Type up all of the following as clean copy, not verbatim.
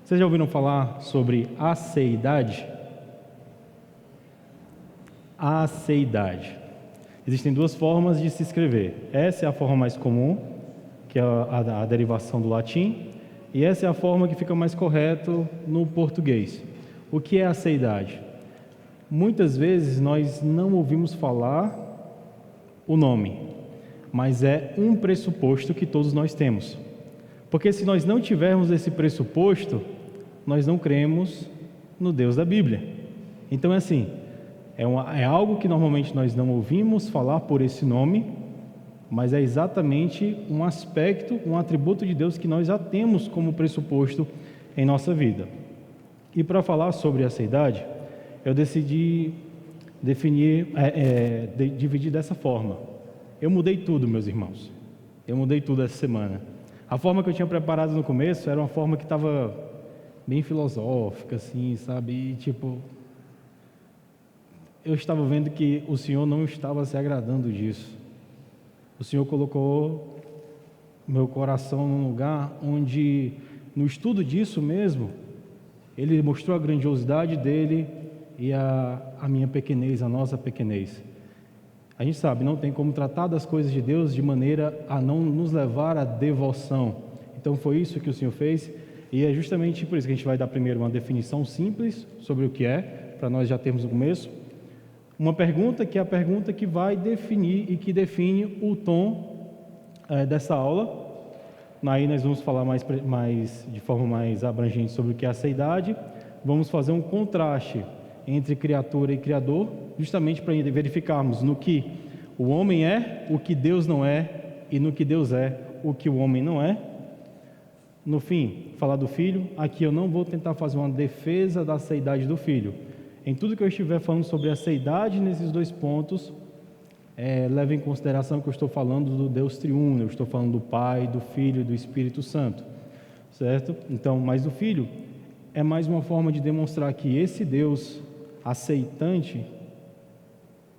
Vocês já ouviram falar sobre aceidade? Aceidade. Existem duas formas de se escrever. Essa é a forma mais comum, que é a derivação do latim, e essa é a forma que fica mais correto no português. O que é aceidade? Muitas vezes nós não ouvimos falar o nome, mas é um pressuposto que todos nós temos. Porque se nós não tivermos esse pressuposto, nós não cremos no Deus da Bíblia. Então é assim, é algo que normalmente nós não ouvimos falar por esse nome, mas é exatamente um aspecto, um atributo de Deus que nós já temos como pressuposto em nossa vida. E para falar sobre essa idade, eu decidi dividir dessa forma. Eu mudei tudo, meus irmãos. Eu mudei tudo essa semana. A forma que eu tinha preparado no começo era uma forma que estava bem filosófica, assim, sabe? E, tipo, eu estava vendo que o Senhor não estava se agradando disso. O Senhor colocou meu coração num lugar onde, no estudo disso mesmo, Ele mostrou a grandiosidade dEle e a minha pequenez, a nossa pequenez. A gente sabe, não tem como tratar das coisas de Deus de maneira a não nos levar à devoção. Então foi isso que o Senhor fez, e é justamente por isso que a gente vai dar primeiro uma definição simples sobre o que é, para nós já termos o começo. Uma pergunta que é a pergunta que vai definir e que define o tom dessa aula. Aí nós vamos falar de forma mais abrangente sobre o que é a aceidade. Vamos fazer um contraste entre criatura e criador, justamente para verificarmos no que o homem é, o que Deus não é, e no que Deus é, o que o homem não é. No fim, falar do filho. Aqui eu não vou tentar fazer uma defesa da aceidade do filho. Em tudo que eu estiver falando sobre a aceidade nesses dois pontos, leve em consideração que eu estou falando do Deus triuno, eu estou falando do Pai, do Filho e do Espírito Santo, certo? Então, mas o Filho é mais uma forma de demonstrar que esse Deus aceitante,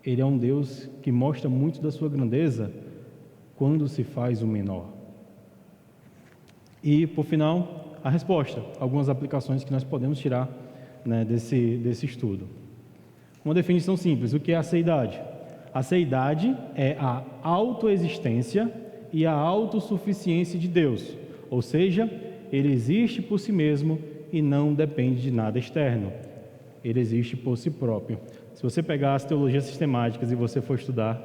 Ele é um Deus que mostra muito da sua grandeza quando se faz o menor. E, por final, a resposta, algumas aplicações que nós podemos tirar, né, desse estudo. Uma definição simples: o que é a aceidade? A aceidade é a autoexistência e a autossuficiência de Deus, ou seja, Ele existe por si mesmo e não depende de nada externo. Ele existe por si próprio. Se você pegar as teologias sistemáticas e você for estudar,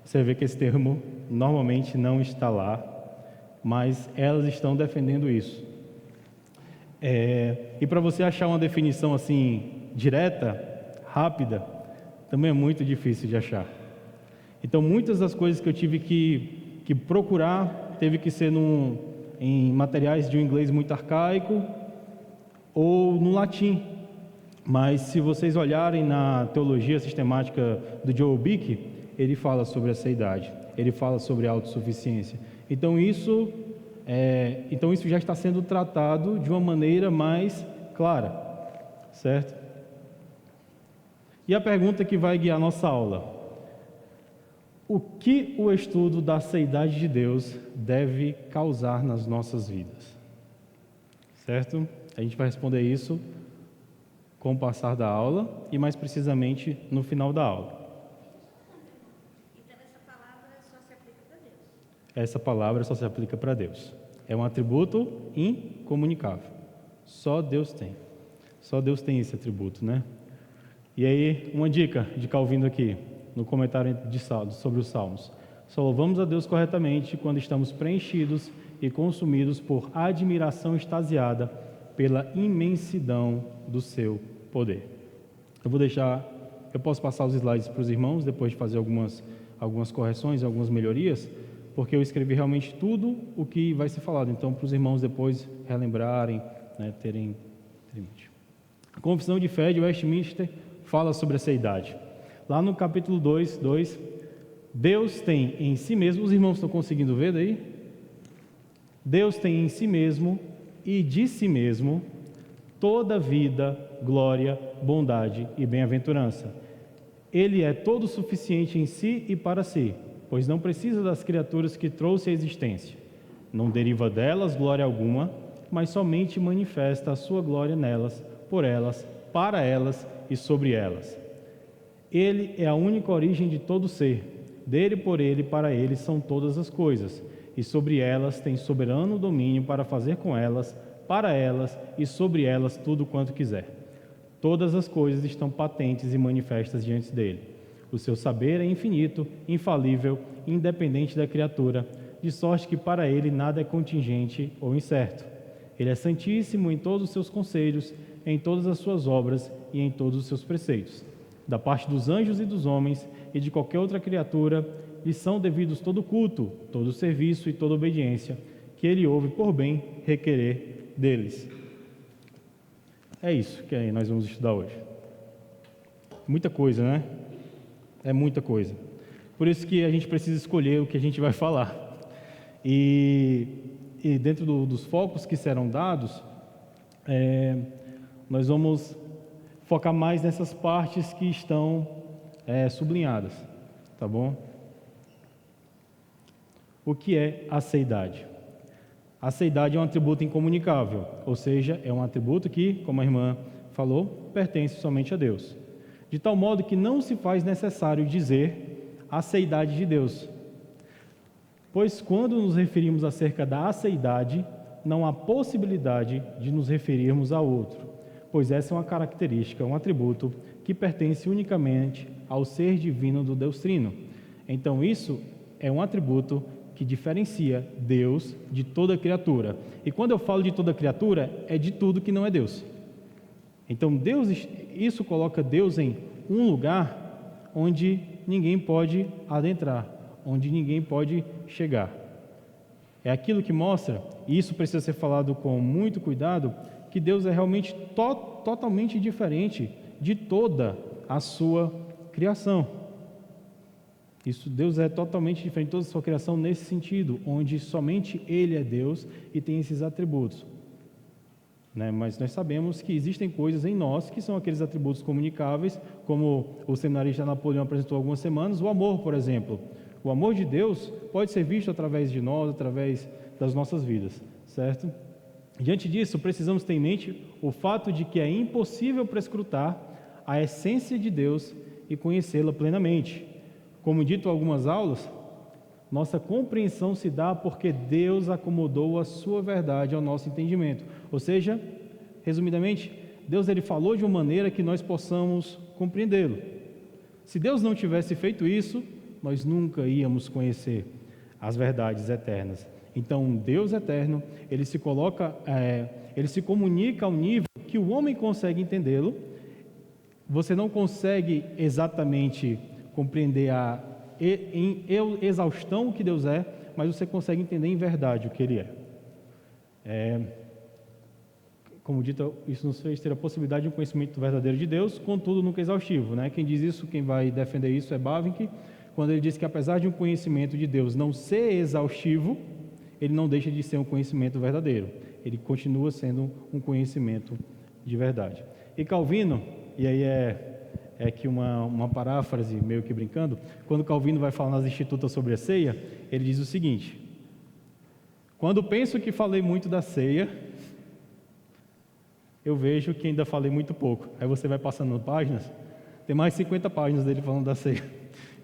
você vai ver que esse termo normalmente não está lá, mas elas estão defendendo isso. E para você achar uma definição assim, direta, rápida, também é muito difícil de achar. Então, muitas das coisas que eu tive que procurar, teve que ser em materiais de um inglês muito arcaico ou no latim. Mas se vocês olharem na teologia sistemática do Joel Bick, ele fala sobre essa idade, ele fala sobre a autossuficiência. Então isso já está sendo tratado de uma maneira mais clara, certo? E a pergunta que vai guiar a nossa aula: o que o estudo da aceidade de Deus deve causar nas nossas vidas? Certo? A gente vai responder isso com o passar da aula e mais precisamente no final da aula. Então essa palavra só se aplica para Deus. Essa palavra só se aplica para Deus. É um atributo incomunicável. Só Deus tem. Só Deus tem esse atributo, né? E aí, uma dica de Calvino aqui, no comentário sobre os Salmos: só louvamos a Deus corretamente quando estamos preenchidos e consumidos por admiração extasiada pela imensidão do seu poder. Eu posso passar os slides para os irmãos, depois de fazer algumas correções, algumas melhorias, porque eu escrevi realmente tudo o que vai ser falado, então para os irmãos depois relembrarem, né, terem mente. A Confissão de Fé de Westminster fala sobre essa idade. Lá no capítulo 2, Deus tem em si mesmo, os irmãos estão conseguindo ver daí? Deus tem em si mesmo e de si mesmo toda vida, glória, bondade e bem-aventurança. Ele é todo suficiente em si e para si, pois não precisa das criaturas que trouxe à existência. Não deriva delas glória alguma, mas somente manifesta a sua glória nelas, por elas, para elas e sobre elas. Ele é a única origem de todo ser. Dele, por ele e para ele são todas as coisas, e sobre elas tem soberano domínio para fazer com elas, para elas e sobre elas tudo quanto quiser. Todas as coisas estão patentes e manifestas diante dele. O seu saber é infinito, infalível, independente da criatura, de sorte que para ele nada é contingente ou incerto. Ele é santíssimo em todos os seus conselhos, em todas as suas obras e em todos os seus preceitos. Da parte dos anjos e dos homens e de qualquer outra criatura, lhe são devidos todo culto, todo serviço e toda obediência, que ele ouve por bem requerer deles. É isso que aí nós vamos estudar hoje. Muita coisa, né? É muita coisa. Por isso que a gente precisa escolher o que a gente vai falar. E dentro dos focos que serão dados, nós vamos focar mais nessas partes que estão sublinhadas, tá bom? O que é a seidade? A seidade é um atributo incomunicável, ou seja, é um atributo que, como a irmã falou, pertence somente a Deus. De tal modo que não se faz necessário dizer a seidade de Deus. Pois quando nos referimos acerca da aceidade, não há possibilidade de nos referirmos a outro, pois essa é uma característica, um atributo que pertence unicamente ao ser divino do Deus Trino. Então isso é um atributo que diferencia Deus de toda criatura. E quando eu falo de toda criatura, é de tudo que não é Deus. Então isso coloca Deus em um lugar onde ninguém pode adentrar, onde ninguém pode chegar. É aquilo que mostra, e isso precisa ser falado com muito cuidado, que Deus é realmente totalmente diferente de toda a sua criação. Deus é totalmente diferente de toda a sua criação nesse sentido, onde somente Ele é Deus e tem esses atributos. Mas nós sabemos que existem coisas em nós que são aqueles atributos comunicáveis, como o seminarista Napoleão apresentou há algumas semanas, o amor, por exemplo. O amor de Deus pode ser visto através de nós, através das nossas vidas, certo? Diante disso, precisamos ter em mente o fato de que é impossível prescrutar a essência de Deus e conhecê-la plenamente. Como dito em algumas aulas, nossa compreensão se dá porque Deus acomodou a sua verdade ao nosso entendimento. Ou seja, resumidamente, Deus ele falou de uma maneira que nós possamos compreendê-lo. Se Deus não tivesse feito isso, nós nunca íamos conhecer as verdades eternas. Então, Deus eterno, ele se comunica ao nível que o homem consegue entendê-lo. Você não consegue exatamente compreender em exaustão o que Deus é, mas você consegue entender em verdade o que Ele é. Como dito, isso nos fez ter a possibilidade de um conhecimento verdadeiro de Deus, contudo nunca exaustivo, né? Quem diz isso, quem vai defender isso é Bavinck, quando ele diz que apesar de um conhecimento de Deus não ser exaustivo, ele não deixa de ser um conhecimento verdadeiro, ele continua sendo um conhecimento de verdade. E Calvino, e aí é que uma paráfrase meio que brincando, quando Calvino vai falar nas Institutas sobre a ceia, ele diz o seguinte: quando penso que falei muito da ceia, eu vejo que ainda falei muito pouco. Aí você vai passando páginas, tem mais de 50 páginas dele falando da ceia.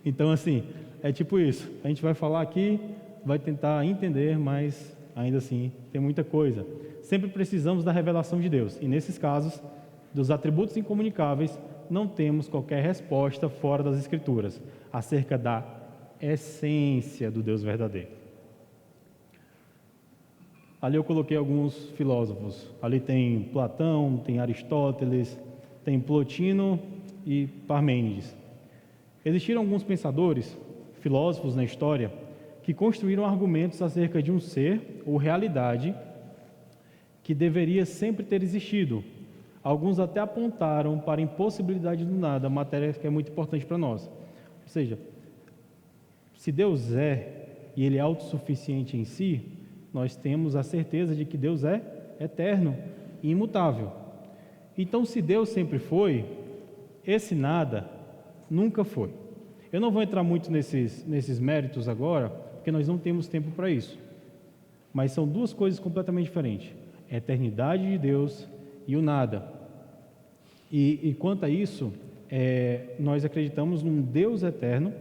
Então assim, é tipo isso, a gente vai falar aqui, vai tentar entender, mas ainda assim tem muita coisa. Sempre precisamos da revelação de Deus, e nesses casos, dos atributos incomunicáveis, não temos qualquer resposta fora das Escrituras, acerca da essência do Deus verdadeiro. Ali eu coloquei alguns filósofos, ali tem Platão, tem Aristóteles, tem Plotino e Parmênides. Existiram alguns pensadores, filósofos na história, que construíram argumentos acerca de um ser ou realidade que deveria sempre ter existido. Alguns até apontaram para a impossibilidade do nada, matéria que é muito importante para nós. Ou seja, se Deus é e Ele é autossuficiente em si, nós temos a certeza de que Deus é eterno e imutável. Então, se Deus sempre foi, esse nada nunca foi. Eu não vou entrar muito nesses méritos agora, porque nós não temos tempo para isso. Mas são duas coisas completamente diferentes. a eternidade de Deus e o nada. E quanto a isso, nós acreditamos num Deus eterno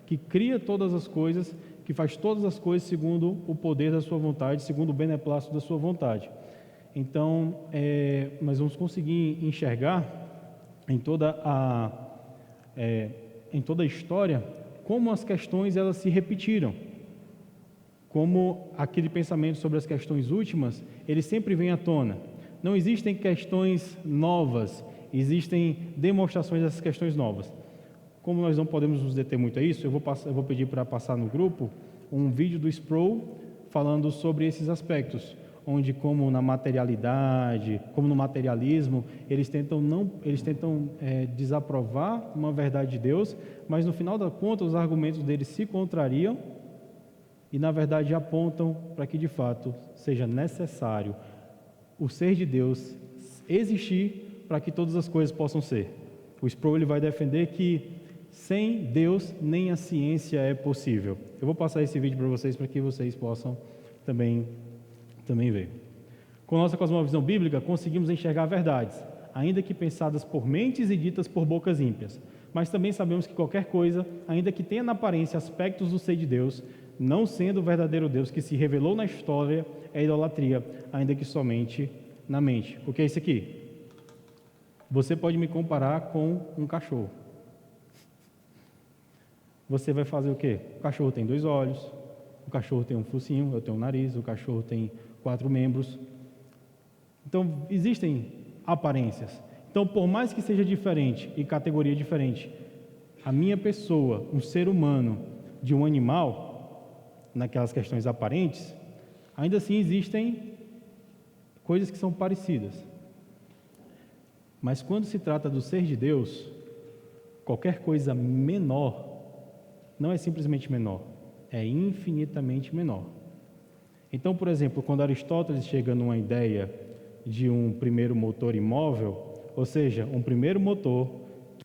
que cria todas as coisas, que faz todas as coisas segundo o poder da sua vontade, segundo o beneplácito da sua vontade. Então, nós vamos conseguir enxergar em toda a história como as questões elas se repetiram, como aquele pensamento sobre as questões últimas, ele sempre vem à tona. Não existem questões novas, existem demonstrações dessas questões novas. Como nós não podemos nos deter muito a isso, eu vou pedir para passar no grupo um vídeo do Sproul falando sobre esses aspectos, onde como na materialidade, como no materialismo, eles tentam desaprovar uma verdade de Deus, mas no final da conta os argumentos deles se contrariam e na verdade apontam para que de fato seja necessário o ser de Deus existir para que todas as coisas possam ser. O Sproul ele vai defender que sem Deus nem a ciência é possível. Eu vou passar esse vídeo para vocês para que vocês possam também ver. Com nossa cosmovisão bíblica, conseguimos enxergar verdades, ainda que pensadas por mentes e ditas por bocas ímpias. Mas também sabemos que qualquer coisa, ainda que tenha na aparência aspectos do ser de Deus, não sendo o verdadeiro Deus que se revelou na história, é idolatria, ainda que somente na mente. O que é isso aqui? Você pode me comparar com um cachorro. Você vai fazer o quê? O cachorro tem 2 olhos, o cachorro tem um focinho, eu tenho um nariz, o cachorro tem 4 membros. Então, existem aparências. Então, por mais que seja diferente e categoria diferente, a minha pessoa, um ser humano, de um animal, naquelas questões aparentes, ainda assim existem coisas que são parecidas. Mas quando se trata do ser de Deus, qualquer coisa menor não é simplesmente menor, é infinitamente menor. Então, por exemplo, quando Aristóteles chega numa ideia de um primeiro motor imóvel, ou seja, um primeiro motor,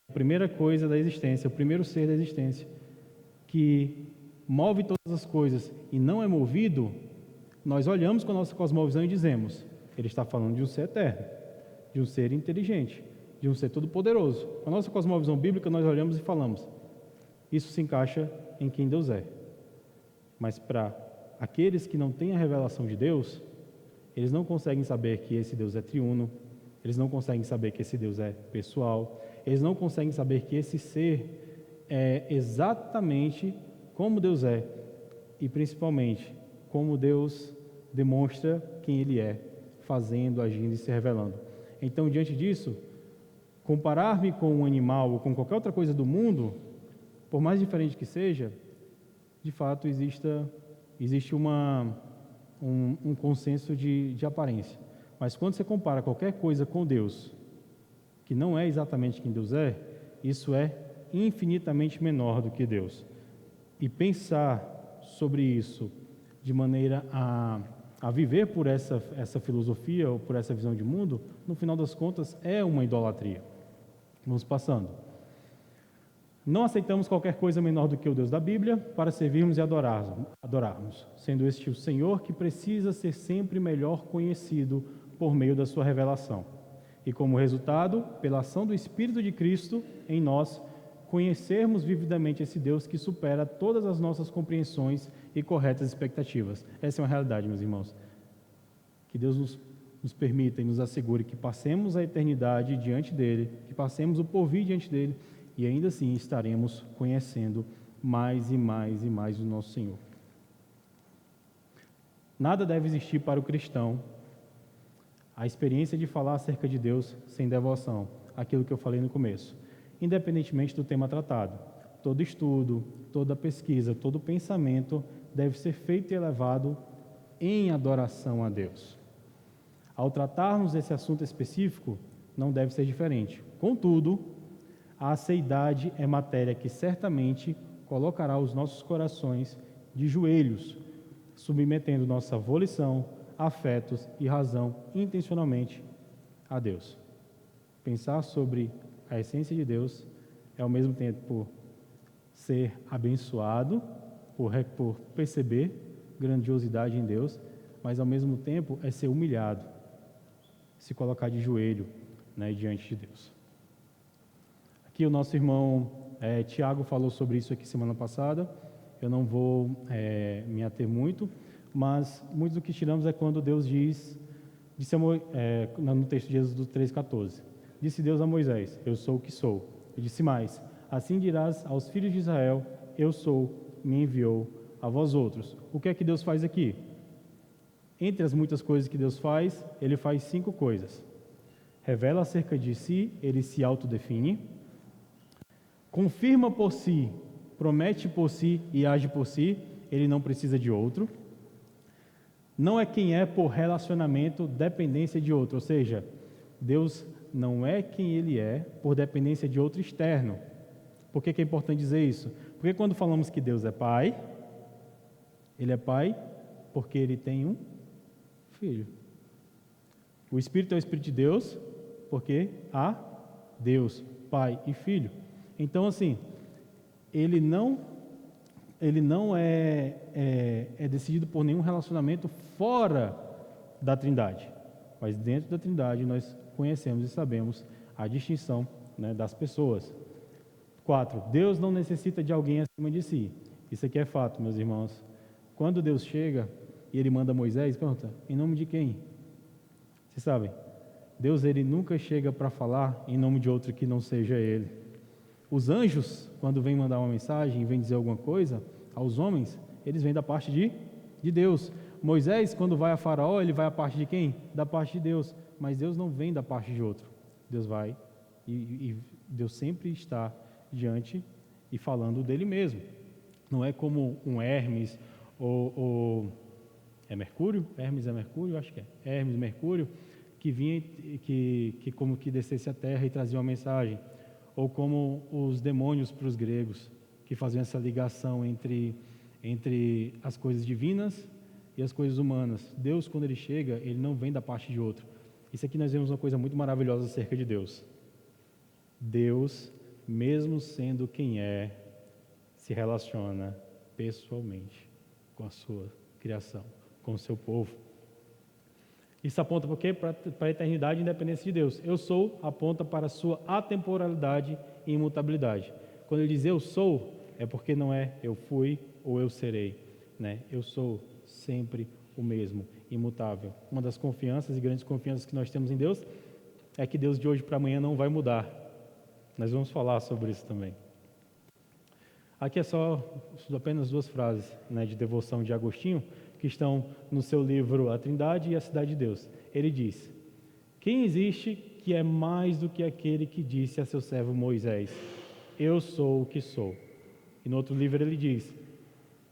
a primeira coisa da existência, o primeiro ser da existência, que move todas as coisas e não é movido, nós olhamos com a nossa cosmovisão e dizemos, ele está falando de um ser eterno, de um ser inteligente, de um ser todo-poderoso. Com a nossa cosmovisão bíblica, nós olhamos e falamos, isso se encaixa em quem Deus é. Mas para aqueles que não têm a revelação de Deus, eles não conseguem saber que esse Deus é triuno, eles não conseguem saber que esse Deus é pessoal, eles não conseguem saber que esse ser é exatamente como Deus é e principalmente como Deus demonstra quem Ele é, fazendo, agindo e se revelando. Então, diante disso, comparar-me com um animal ou com qualquer outra coisa do mundo, por mais diferente que seja, de fato existe um consenso de aparência. Mas quando você compara qualquer coisa com Deus, que não é exatamente quem Deus é, isso é infinitamente menor do que Deus. E pensar sobre isso de maneira a viver por essa filosofia ou por essa visão de mundo, no final das contas é uma idolatria. Vamos passando. Não aceitamos qualquer coisa menor do que o Deus da Bíblia para servirmos e adorarmos, sendo este o Senhor que precisa ser sempre melhor conhecido por meio da sua revelação. E como resultado, pela ação do Espírito de Cristo em nós, conhecermos vividamente esse Deus que supera todas as nossas compreensões e corretas expectativas. Essa é uma realidade, meus irmãos. Que Deus nos permita e nos assegure que passemos a eternidade diante dEle, que passemos o porvir diante dEle, e ainda assim estaremos conhecendo mais e mais e mais o nosso Senhor. Nada deve existir para o cristão a experiência de falar acerca de Deus sem devoção, aquilo que eu falei no começo, independentemente do tema tratado. Todo estudo, toda pesquisa, todo pensamento deve ser feito e elevado em adoração a Deus. Ao tratarmos esse assunto específico, não deve ser diferente. Contudo, a aceidade é matéria que certamente colocará os nossos corações de joelhos, submetendo nossa volição, afetos e razão intencionalmente a Deus. Pensar sobre a essência de Deus é ao mesmo tempo ser abençoado, por perceber grandiosidade em Deus, mas ao mesmo tempo é ser humilhado, se colocar de joelho, né, diante de Deus. Aqui o nosso irmão Tiago falou sobre isso aqui semana passada, eu não vou me ater muito, mas muito do que tiramos é quando Deus disse no texto de Êxodo 3,14, disse Deus a Moisés, eu sou o que sou. E disse mais, assim dirás aos filhos de Israel, eu sou, me enviou a vós outros. O que é que Deus faz aqui? Entre as muitas coisas que Deus faz, Ele faz 5 coisas. Revela acerca de si, Ele se autodefine, confirma por si, promete por si e age por si, Ele não precisa de outro. Não é quem é por relacionamento, dependência de outro, ou seja, Deus não é quem Ele é por dependência de outro externo. Por que é importante dizer isso? Porque quando falamos que Deus é Pai, Ele é Pai porque Ele tem um Filho. O Espírito é o Espírito de Deus porque há Deus, Pai e Filho. Então, assim, Ele não é decidido por nenhum relacionamento fora da Trindade. Mas dentro da Trindade nós conhecemos e sabemos a distinção, né, das pessoas. 4. Deus não necessita de alguém acima de si. Isso aqui é fato, meus irmãos. Quando Deus chega e Ele manda Moisés, pergunta, em nome de quem? Vocês sabem, Deus Ele nunca chega para falar em nome de outro que não seja Ele. Os anjos, quando vêm mandar uma mensagem, vêm dizer alguma coisa aos homens, eles vêm da parte de Deus. Moisés, quando vai a Faraó, ele vai à parte de quem? Da parte de Deus. Mas Deus não vem da parte de outro. Deus vai e Deus sempre está diante e falando dele mesmo. Não é como um Hermes ou é Mercúrio? Hermes é Mercúrio? Acho que é. Hermes, Mercúrio, que vinha que como que descesse à terra e trazia uma mensagem. Ou como os demônios para os gregos, que faziam essa ligação entre as coisas divinas e as coisas humanas. Deus, quando Ele chega, Ele não vem da parte de outro. Isso aqui nós vemos uma coisa muito maravilhosa acerca de Deus. Deus, mesmo sendo quem é, se relaciona pessoalmente com a sua criação, com o seu povo. Isso aponta para quê? Para a eternidade e independência de Deus. Eu sou aponta para a sua atemporalidade e imutabilidade. Quando ele diz eu sou, é porque não é eu fui ou eu serei, né? Eu sou sempre o mesmo, imutável. Uma das confianças e grandes confianças que nós temos em Deus é que Deus de hoje para amanhã não vai mudar. Nós vamos falar sobre isso também. Aqui é só apenas 2 frases, né, de devoção de Agostinho, que estão no seu livro A Trindade e a Cidade de Deus. Ele diz, quem existe que é mais do que aquele que disse a seu servo Moisés, eu sou o que sou. E no outro livro ele diz,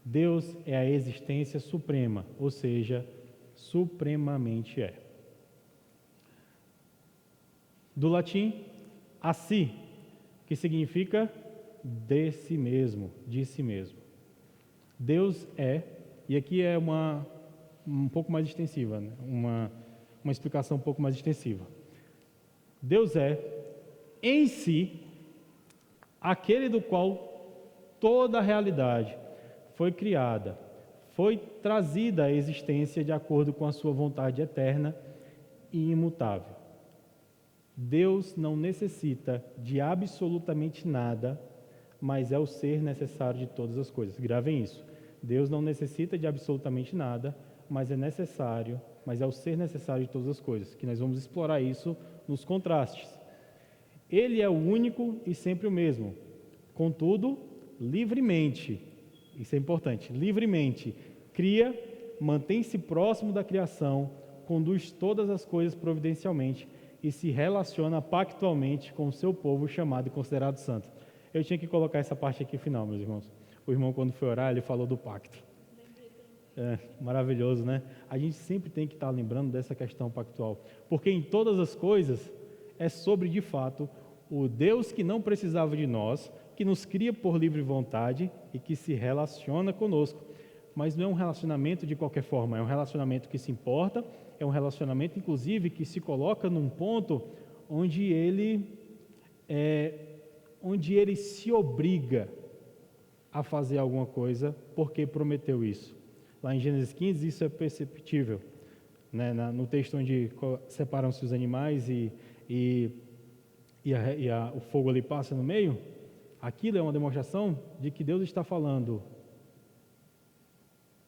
Deus é a existência suprema, ou seja, supremamente é. Do latim, a si, que significa de si mesmo, de si mesmo. Deus é, e aqui é um pouco mais extensiva, né? uma explicação um pouco mais extensiva. Deus é, em si, aquele do qual toda a realidade foi criada, foi trazida à existência de acordo com a sua vontade eterna e imutável. Deus não necessita de absolutamente nada, mas é o ser necessário de todas as coisas. Gravem isso. Deus não necessita de absolutamente nada, mas é o ser necessário de todas as coisas, que nós vamos explorar isso nos contrastes. Ele é o único e sempre o mesmo, contudo, livremente, isso é importante, livremente, cria, mantém-se próximo da criação, conduz todas as coisas providencialmente e se relaciona pactualmente com o seu povo chamado e considerado santo. Eu tinha que colocar essa parte aqui final, meus irmãos. O irmão, quando foi orar, ele falou do pacto. É, maravilhoso, né? A gente sempre tem que estar lembrando dessa questão pactual, porque em todas as coisas é sobre, de fato, o Deus que não precisava de nós, que nos cria por livre vontade e que se relaciona conosco. Mas não é um relacionamento de qualquer forma, é um relacionamento que se importa, é um relacionamento, inclusive, que se coloca num ponto onde ele se obriga a fazer alguma coisa porque prometeu isso. Lá em Gênesis 15 isso é perceptível. né, no texto onde separam-se os animais o fogo ali passa no meio, aquilo é uma demonstração de que Deus está falando: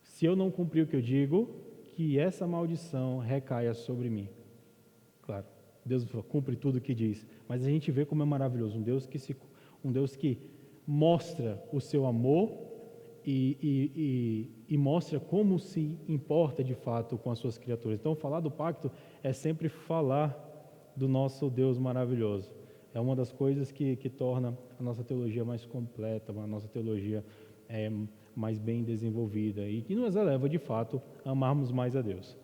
se eu não cumprir o que eu digo, que essa maldição recaia sobre mim. Claro, Deus cumpre tudo o que diz, mas a gente vê como é maravilhoso, um Deus que mostra o seu amor e mostra como se importa de fato com as suas criaturas. Então, falar do pacto é sempre falar do nosso Deus maravilhoso. É uma das coisas que torna a nossa teologia mais completa, a nossa teologia mais bem desenvolvida e que nos eleva de fato a amarmos mais a Deus.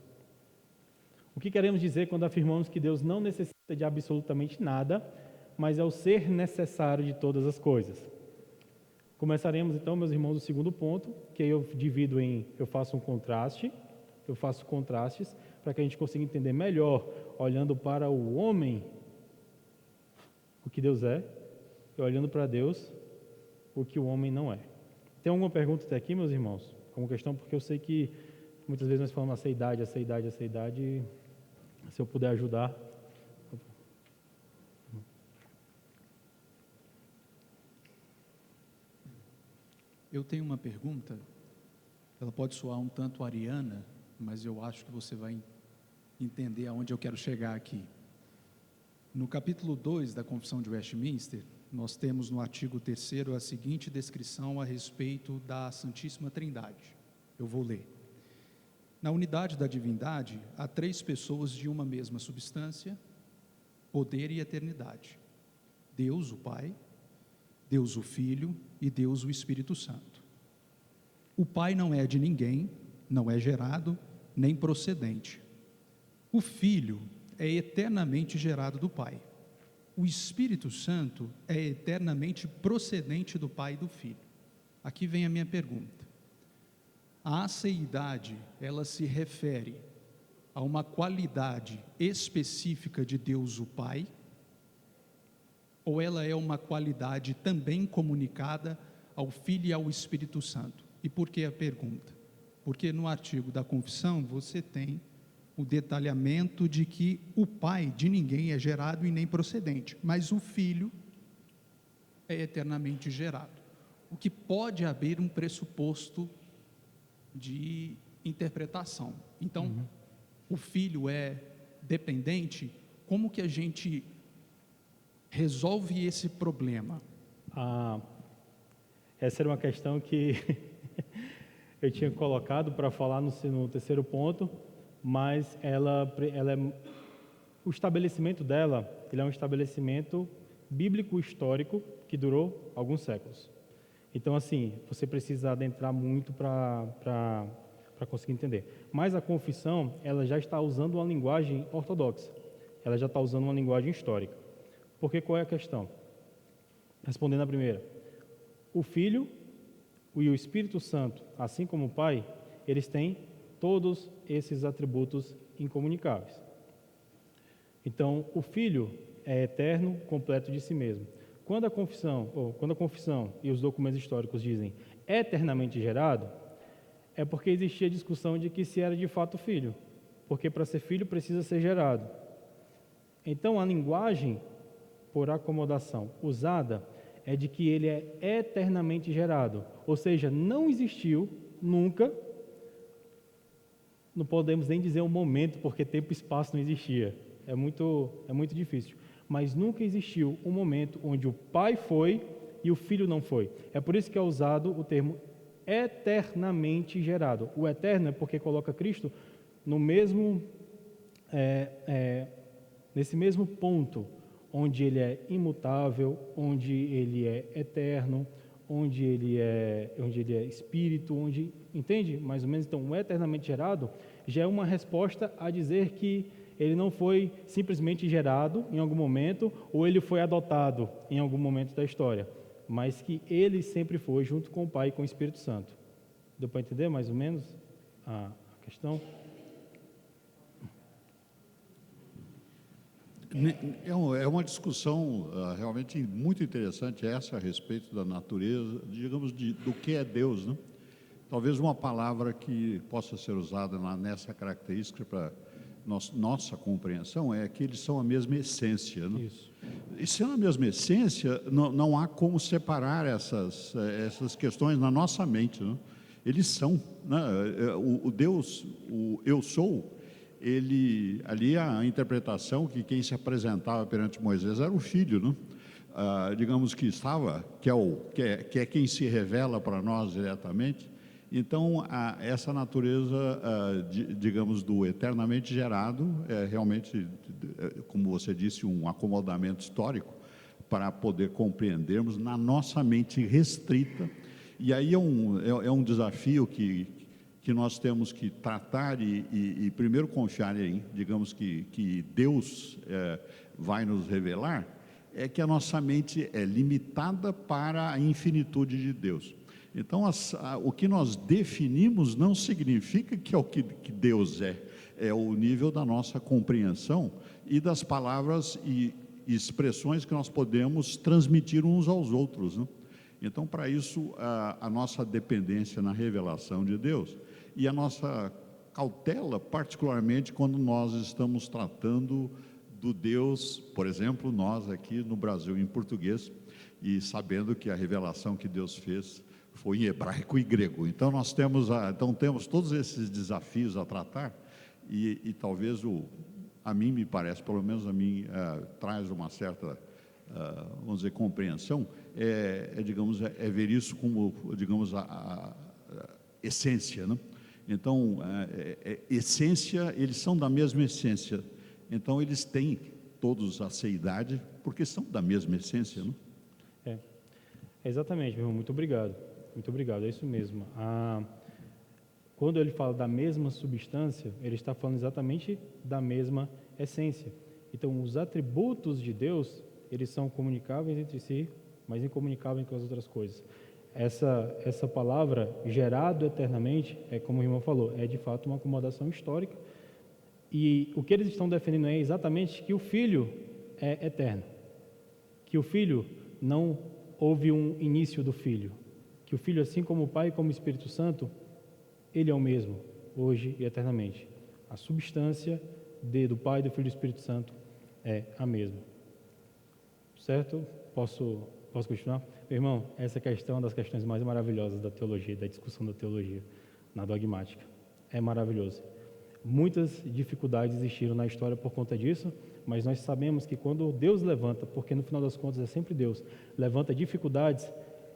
O que queremos dizer quando afirmamos que Deus não necessita de absolutamente nada, mas é o ser necessário de todas as coisas? Começaremos então, meus irmãos, o segundo ponto, que aí eu faço contrastes para que a gente consiga entender melhor, olhando para o homem, o que Deus é, e olhando para Deus, o que o homem não é. Tem alguma pergunta até aqui, meus irmãos? Alguma questão? Porque eu sei que muitas vezes nós falamos essa idade, se eu puder ajudar. Eu tenho uma pergunta, ela pode soar um tanto ariana, mas eu acho que você vai entender aonde eu quero chegar aqui. No capítulo 2 da Confissão de Westminster, nós temos no artigo 3º a seguinte descrição a respeito da Santíssima Trindade. Eu vou ler. Na unidade da divindade, há 3 pessoas de uma mesma substância, poder e eternidade: Deus, o Pai, Deus, o Filho e Deus, o Espírito Santo. O Pai não é de ninguém, não é gerado, nem procedente. O Filho é eternamente gerado do Pai. O Espírito Santo é eternamente procedente do Pai e do Filho. Aqui vem a minha pergunta. A aceidade, ela se refere a uma qualidade específica de Deus, o Pai, ou ela é uma qualidade também comunicada ao Filho e ao Espírito Santo? E por que a pergunta? Porque no artigo da confissão você tem o detalhamento de que o Pai de ninguém é gerado e nem procedente, mas o Filho é eternamente gerado. O que pode abrir um pressuposto de interpretação. Então, o Filho é dependente. Como que a gente resolve esse problema? Essa era uma questão que eu tinha colocado para falar no terceiro ponto, mas o estabelecimento dela, ele é um estabelecimento bíblico histórico que durou alguns séculos. Então, assim, você precisa adentrar muito para conseguir entender. Mas a confissão, ela já está usando uma linguagem ortodoxa. Ela já está usando uma linguagem histórica. Porque qual é a questão? Respondendo a primeira. O Filho e o Espírito Santo, assim como o Pai, eles têm todos esses atributos incomunicáveis. Então, o Filho é eterno, completo de si mesmo. Quando a confissão e os documentos históricos dizem eternamente gerado, é porque existia discussão de que se era de fato filho, porque para ser filho precisa ser gerado. Então a linguagem, por acomodação, usada é de que ele é eternamente gerado, ou seja, não existiu nunca, não podemos nem dizer um momento, porque tempo e espaço não existia, é muito difícil. Mas nunca existiu um momento onde o Pai foi e o Filho não foi. É por isso que é usado o termo eternamente gerado. O eterno é porque coloca Cristo no mesmo, nesse mesmo ponto, onde ele é imutável, onde ele é eterno, onde ele é espírito, entende? Mais ou menos. Então, o eternamente gerado já é uma resposta a dizer que ele não foi simplesmente gerado em algum momento, ou ele foi adotado em algum momento da história, mas que ele sempre foi junto com o Pai e com o Espírito Santo. Deu para entender mais ou menos a questão? É uma discussão realmente muito interessante essa a respeito da natureza, digamos, do que é Deus, né? talvez uma palavra que possa ser usada nessa característica para nossa compreensão é que eles são a mesma essência, né? Isso. E sendo a mesma essência, não há como separar essas questões na nossa mente, né? Eles são, né? O Deus, o eu sou, ele, ali a interpretação que quem se apresentava perante Moisés era o Filho, né? Digamos que que é quem se revela para nós diretamente. Então, essa natureza, digamos, do eternamente gerado, é realmente, como você disse, um acomodamento histórico para poder compreendermos na nossa mente restrita. E aí é um desafio que nós temos que tratar e primeiro confiar em, digamos, que Deus vai nos revelar, é que a nossa mente é limitada para a infinitude de Deus. Então, o que nós definimos não significa que é o que Deus é o nível da nossa compreensão e das palavras e expressões que nós podemos transmitir uns aos outros, né? Então, para isso, a nossa dependência na revelação de Deus e a nossa cautela, particularmente quando nós estamos tratando do Deus, por exemplo, nós aqui no Brasil em português, e sabendo que a revelação que Deus fez foi em hebraico e grego. Então nós temos todos esses desafios a tratar e talvez a mim me parece, pelo menos a mim, traz uma certa, vamos dizer, compreensão, digamos, ver isso como, digamos, a essência, né? Então, essência, eles são da mesma essência. Então, eles têm todos a ceidade, porque são da mesma essência, né? Exatamente, meu irmão, muito obrigado. Muito obrigado, é isso mesmo. Quando ele fala da mesma substância, ele está falando exatamente da mesma essência. Então, os atributos de Deus, eles são comunicáveis entre si, mas incomunicáveis com as outras coisas. Essa palavra, gerado eternamente, como o irmão falou, é de fato uma acomodação histórica. E o que eles estão defendendo é exatamente que o Filho é eterno. Que o Filho não houve um início do Filho. Que o Filho, assim como o Pai e como o Espírito Santo, ele é o mesmo, hoje e eternamente. A substância do Pai, do Filho e do Espírito Santo é a mesma. Certo? Posso continuar? Meu irmão, essa questão é uma das questões mais maravilhosas da teologia, da discussão da teologia, na dogmática. É maravilhoso. Muitas dificuldades existiram na história por conta disso, mas nós sabemos que quando Deus levanta, porque no final das contas é sempre Deus, levanta dificuldades,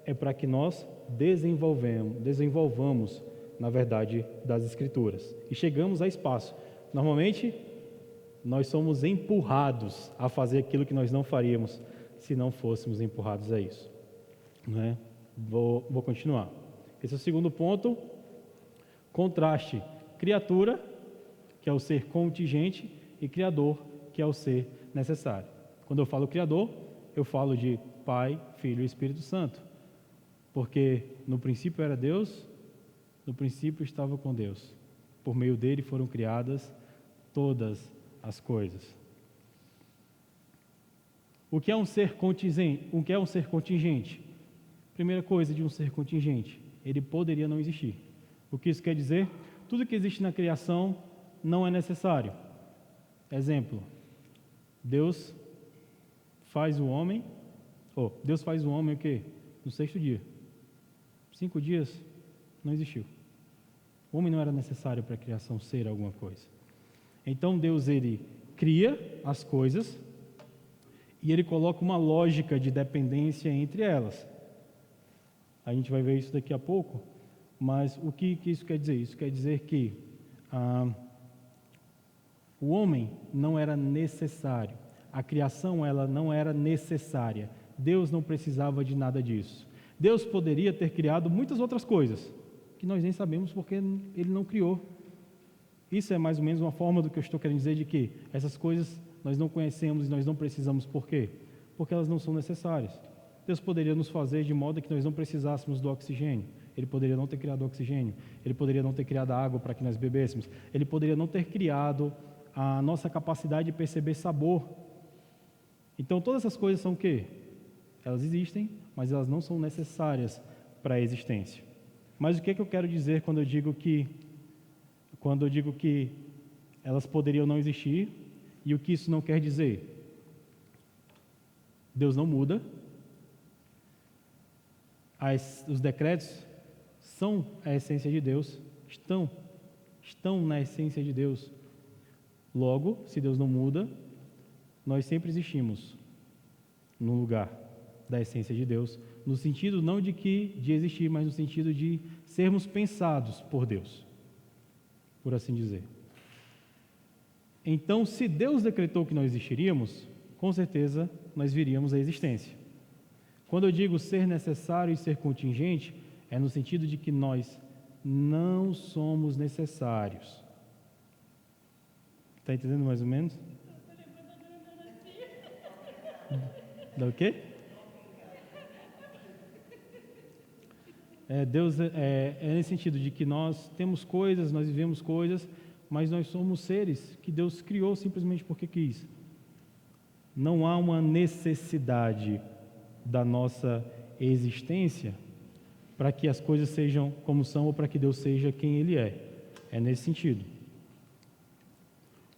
é para que nós desenvolvamos, na verdade, das Escrituras. E chegamos a espaço. Normalmente, nós somos empurrados a fazer aquilo que nós não faríamos se não fôssemos empurrados a isso. Não é? Vou continuar. Esse é o segundo ponto. Contraste criatura, que é o ser contingente, e criador, que é o ser necessário. Quando eu falo criador, eu falo de Pai, Filho e Espírito Santo. Porque no princípio era Deus, no princípio estava com Deus. Por meio dele foram criadas todas as coisas. O que é um ser contingente? Primeira coisa de um ser contingente, ele poderia não existir. O que isso quer dizer? Tudo que existe na criação não é necessário. Exemplo, Deus faz o homem o quê? No 6º dia. 5 dias não existiu. O homem não era necessário para a criação ser alguma coisa. Então Deus, ele cria as coisas e ele coloca uma lógica de dependência entre elas. A gente vai ver isso daqui a pouco, mas o que isso quer dizer? Isso quer dizer que o homem não era necessário, a criação ela não era necessária, Deus não precisava de nada disso. Deus poderia ter criado muitas outras coisas, que nós nem sabemos porque Ele não criou. Isso é mais ou menos uma forma do que eu estou querendo dizer de que essas coisas nós não conhecemos e nós não precisamos. Por quê? Porque elas não são necessárias. Deus poderia nos fazer de modo que nós não precisássemos do oxigênio. Ele poderia não ter criado oxigênio. Ele poderia não ter criado água para que nós bebêssemos. Ele poderia não ter criado a nossa capacidade de perceber sabor. Então todas essas coisas são o quê? Elas existem, mas elas não são necessárias para a existência. Mas o que é que eu quero dizer quando eu digo que elas poderiam não existir e o que isso não quer dizer? Deus não muda. Os decretos são a essência de Deus, estão na essência de Deus. Logo, se Deus não muda, nós sempre existimos no lugar da essência de Deus, no sentido não de existir, mas no sentido de sermos pensados por Deus, por assim dizer. Então, se Deus decretou que nós existiríamos, com certeza nós viríamos à existência. Quando eu digo ser necessário e ser contingente, é no sentido de que nós não somos necessários. Está entendendo mais ou menos? Dá o quê? Deus é nesse sentido de que nós temos coisas, nós vivemos coisas, mas nós somos seres que Deus criou simplesmente porque quis. Não há uma necessidade da nossa existência para que as coisas sejam como são ou para que Deus seja quem Ele é. É nesse sentido.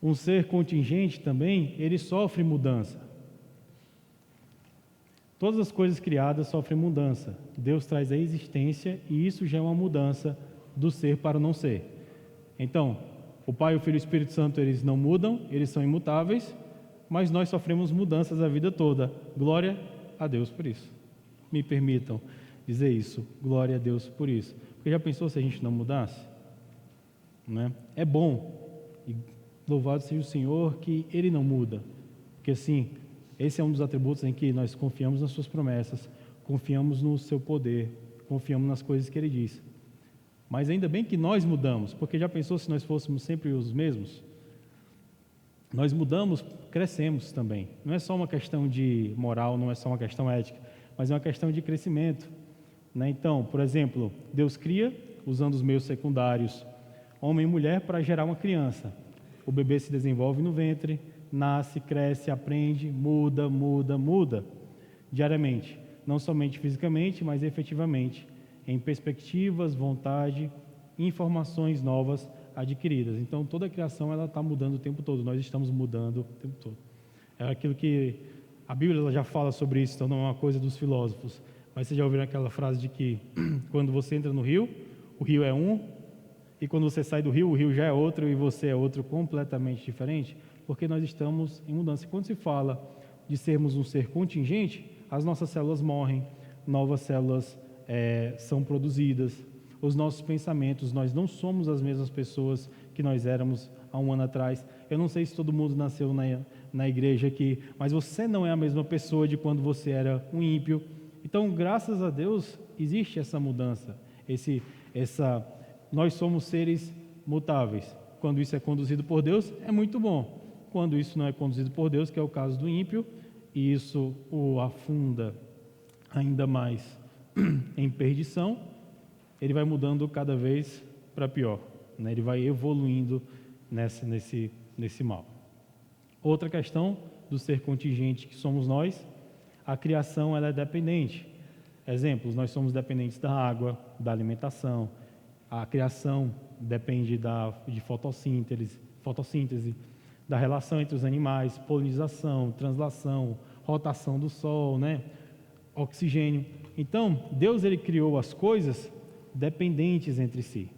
Um ser contingente também, ele sofre mudança. Todas as coisas criadas sofrem mudança. Deus traz a existência e isso já é uma mudança do ser para o não ser. Então, o Pai, o Filho e o Espírito Santo, eles não mudam, eles são imutáveis, mas nós sofremos mudanças a vida toda. Glória a Deus por isso. Me permitam dizer isso. Glória a Deus por isso. Porque já pensou se a gente não mudasse? Né? É bom, e louvado seja o Senhor, que Ele não muda. Porque assim, esse é um dos atributos em que nós confiamos nas suas promessas, confiamos no seu poder, confiamos nas coisas que Ele diz. Mas ainda bem que nós mudamos, porque já pensou se nós fôssemos sempre os mesmos? Nós mudamos, crescemos também. Não é só uma questão de moral, não é só uma questão ética, mas é uma questão de crescimento. Né? Então, por exemplo, Deus cria, usando os meios secundários, homem e mulher para gerar uma criança. O bebê se desenvolve no ventre, nasce, cresce, aprende, muda diariamente. Não somente fisicamente, mas efetivamente, em perspectivas, vontade, informações novas adquiridas. Então, toda a criação ela está mudando o tempo todo, nós estamos mudando o tempo todo. É aquilo que a Bíblia ela já fala sobre isso, então não é uma coisa dos filósofos. Mas vocês já ouviram aquela frase de que quando você entra no rio, o rio é um, e quando você sai do rio, o rio já é outro e você é outro completamente diferente, porque nós estamos em mudança. E quando se fala de sermos um ser contingente, as nossas células morrem, novas células são produzidas, os nossos pensamentos, nós não somos as mesmas pessoas que nós éramos há um ano atrás. Eu não sei se todo mundo nasceu na igreja aqui, mas você não é a mesma pessoa de quando você era um ímpio. Então, graças a Deus, existe essa mudança, nós somos seres mutáveis. Quando isso é conduzido por Deus, é muito bom. Quando isso não é conduzido por Deus, que é o caso do ímpio, e isso o afunda ainda mais em perdição, ele vai mudando cada vez para pior, né? Ele vai evoluindo nesse mal. Outra questão do ser contingente que somos nós, a criação ela é dependente. Exemplos, nós somos dependentes da água, da alimentação. A criação depende de fotossíntese, da relação entre os animais, polinização, translação, rotação do sol, né? Oxigênio. Então, Deus ele criou as coisas dependentes entre si.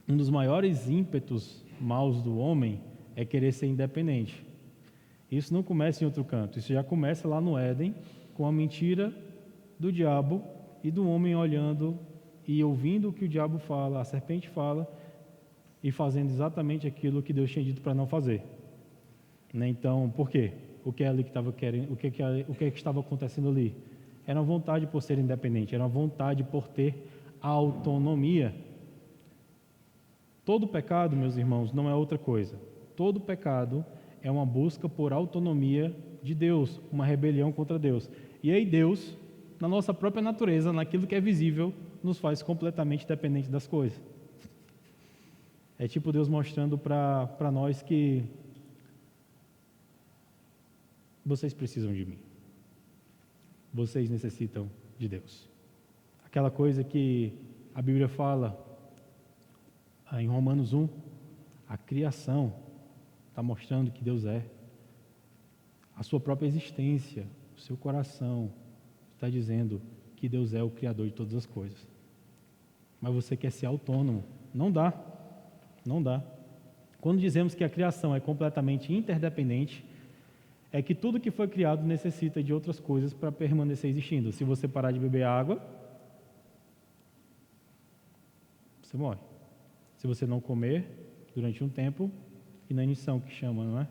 Um dos maiores ímpetos maus do homem é querer ser independente. Isso não começa em outro canto, isso já começa lá no Éden, com a mentira do diabo e do homem olhando e ouvindo o que o diabo fala, a serpente fala, e fazendo exatamente aquilo que Deus tinha dito para não fazer. Né? Então, por quê? O que ele estava querendo, o que estava acontecendo ali? Era uma vontade por ser independente, era uma vontade por ter autonomia. Todo pecado, meus irmãos, não é outra coisa. Todo pecado é uma busca por autonomia de Deus, uma rebelião contra Deus. E aí Deus, na nossa própria natureza, naquilo que é visível, nos faz completamente dependentes das coisas. É tipo Deus mostrando para nós que vocês precisam de mim. Vocês necessitam de Deus. aquela coisa que a Bíblia fala em Romanos 1, a criação está mostrando que Deus é. A sua própria existência, o seu coração está dizendo que Deus é o Criador de todas as coisas. Mas você quer ser autônomo. Não dá. Não dá. Quando dizemos que a criação é completamente interdependente, é que tudo que foi criado necessita de outras coisas para permanecer existindo. Se você parar de beber água, você morre. Se você não comer durante um tempo, inanição que chama, não é?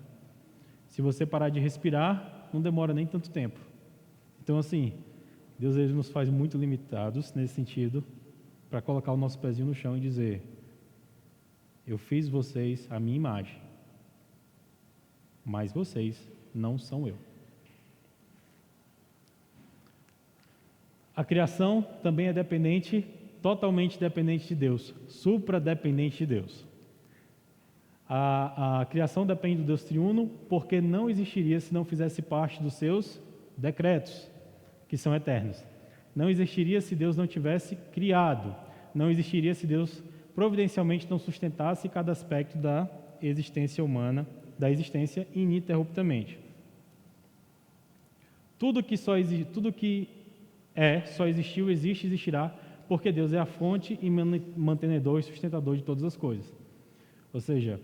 Se você parar de respirar, não demora nem tanto tempo. Então, assim, Deus ele nos faz muito limitados nesse sentido, para colocar o nosso pezinho no chão e dizer: eu fiz vocês à minha imagem, mas vocês não são eu. A criação também é dependente, totalmente dependente de Deus, supradependente de Deus. A criação depende do Deus triuno, porque não existiria se não fizesse parte dos seus decretos, que são eternos. Não existiria se Deus não tivesse criado. Não existiria se Deus providencialmente não sustentasse cada aspecto da existência humana, da existência ininterruptamente. Tudo que só existiu, existe e existirá, porque Deus é a fonte e mantenedor e sustentador de todas as coisas. Ou seja,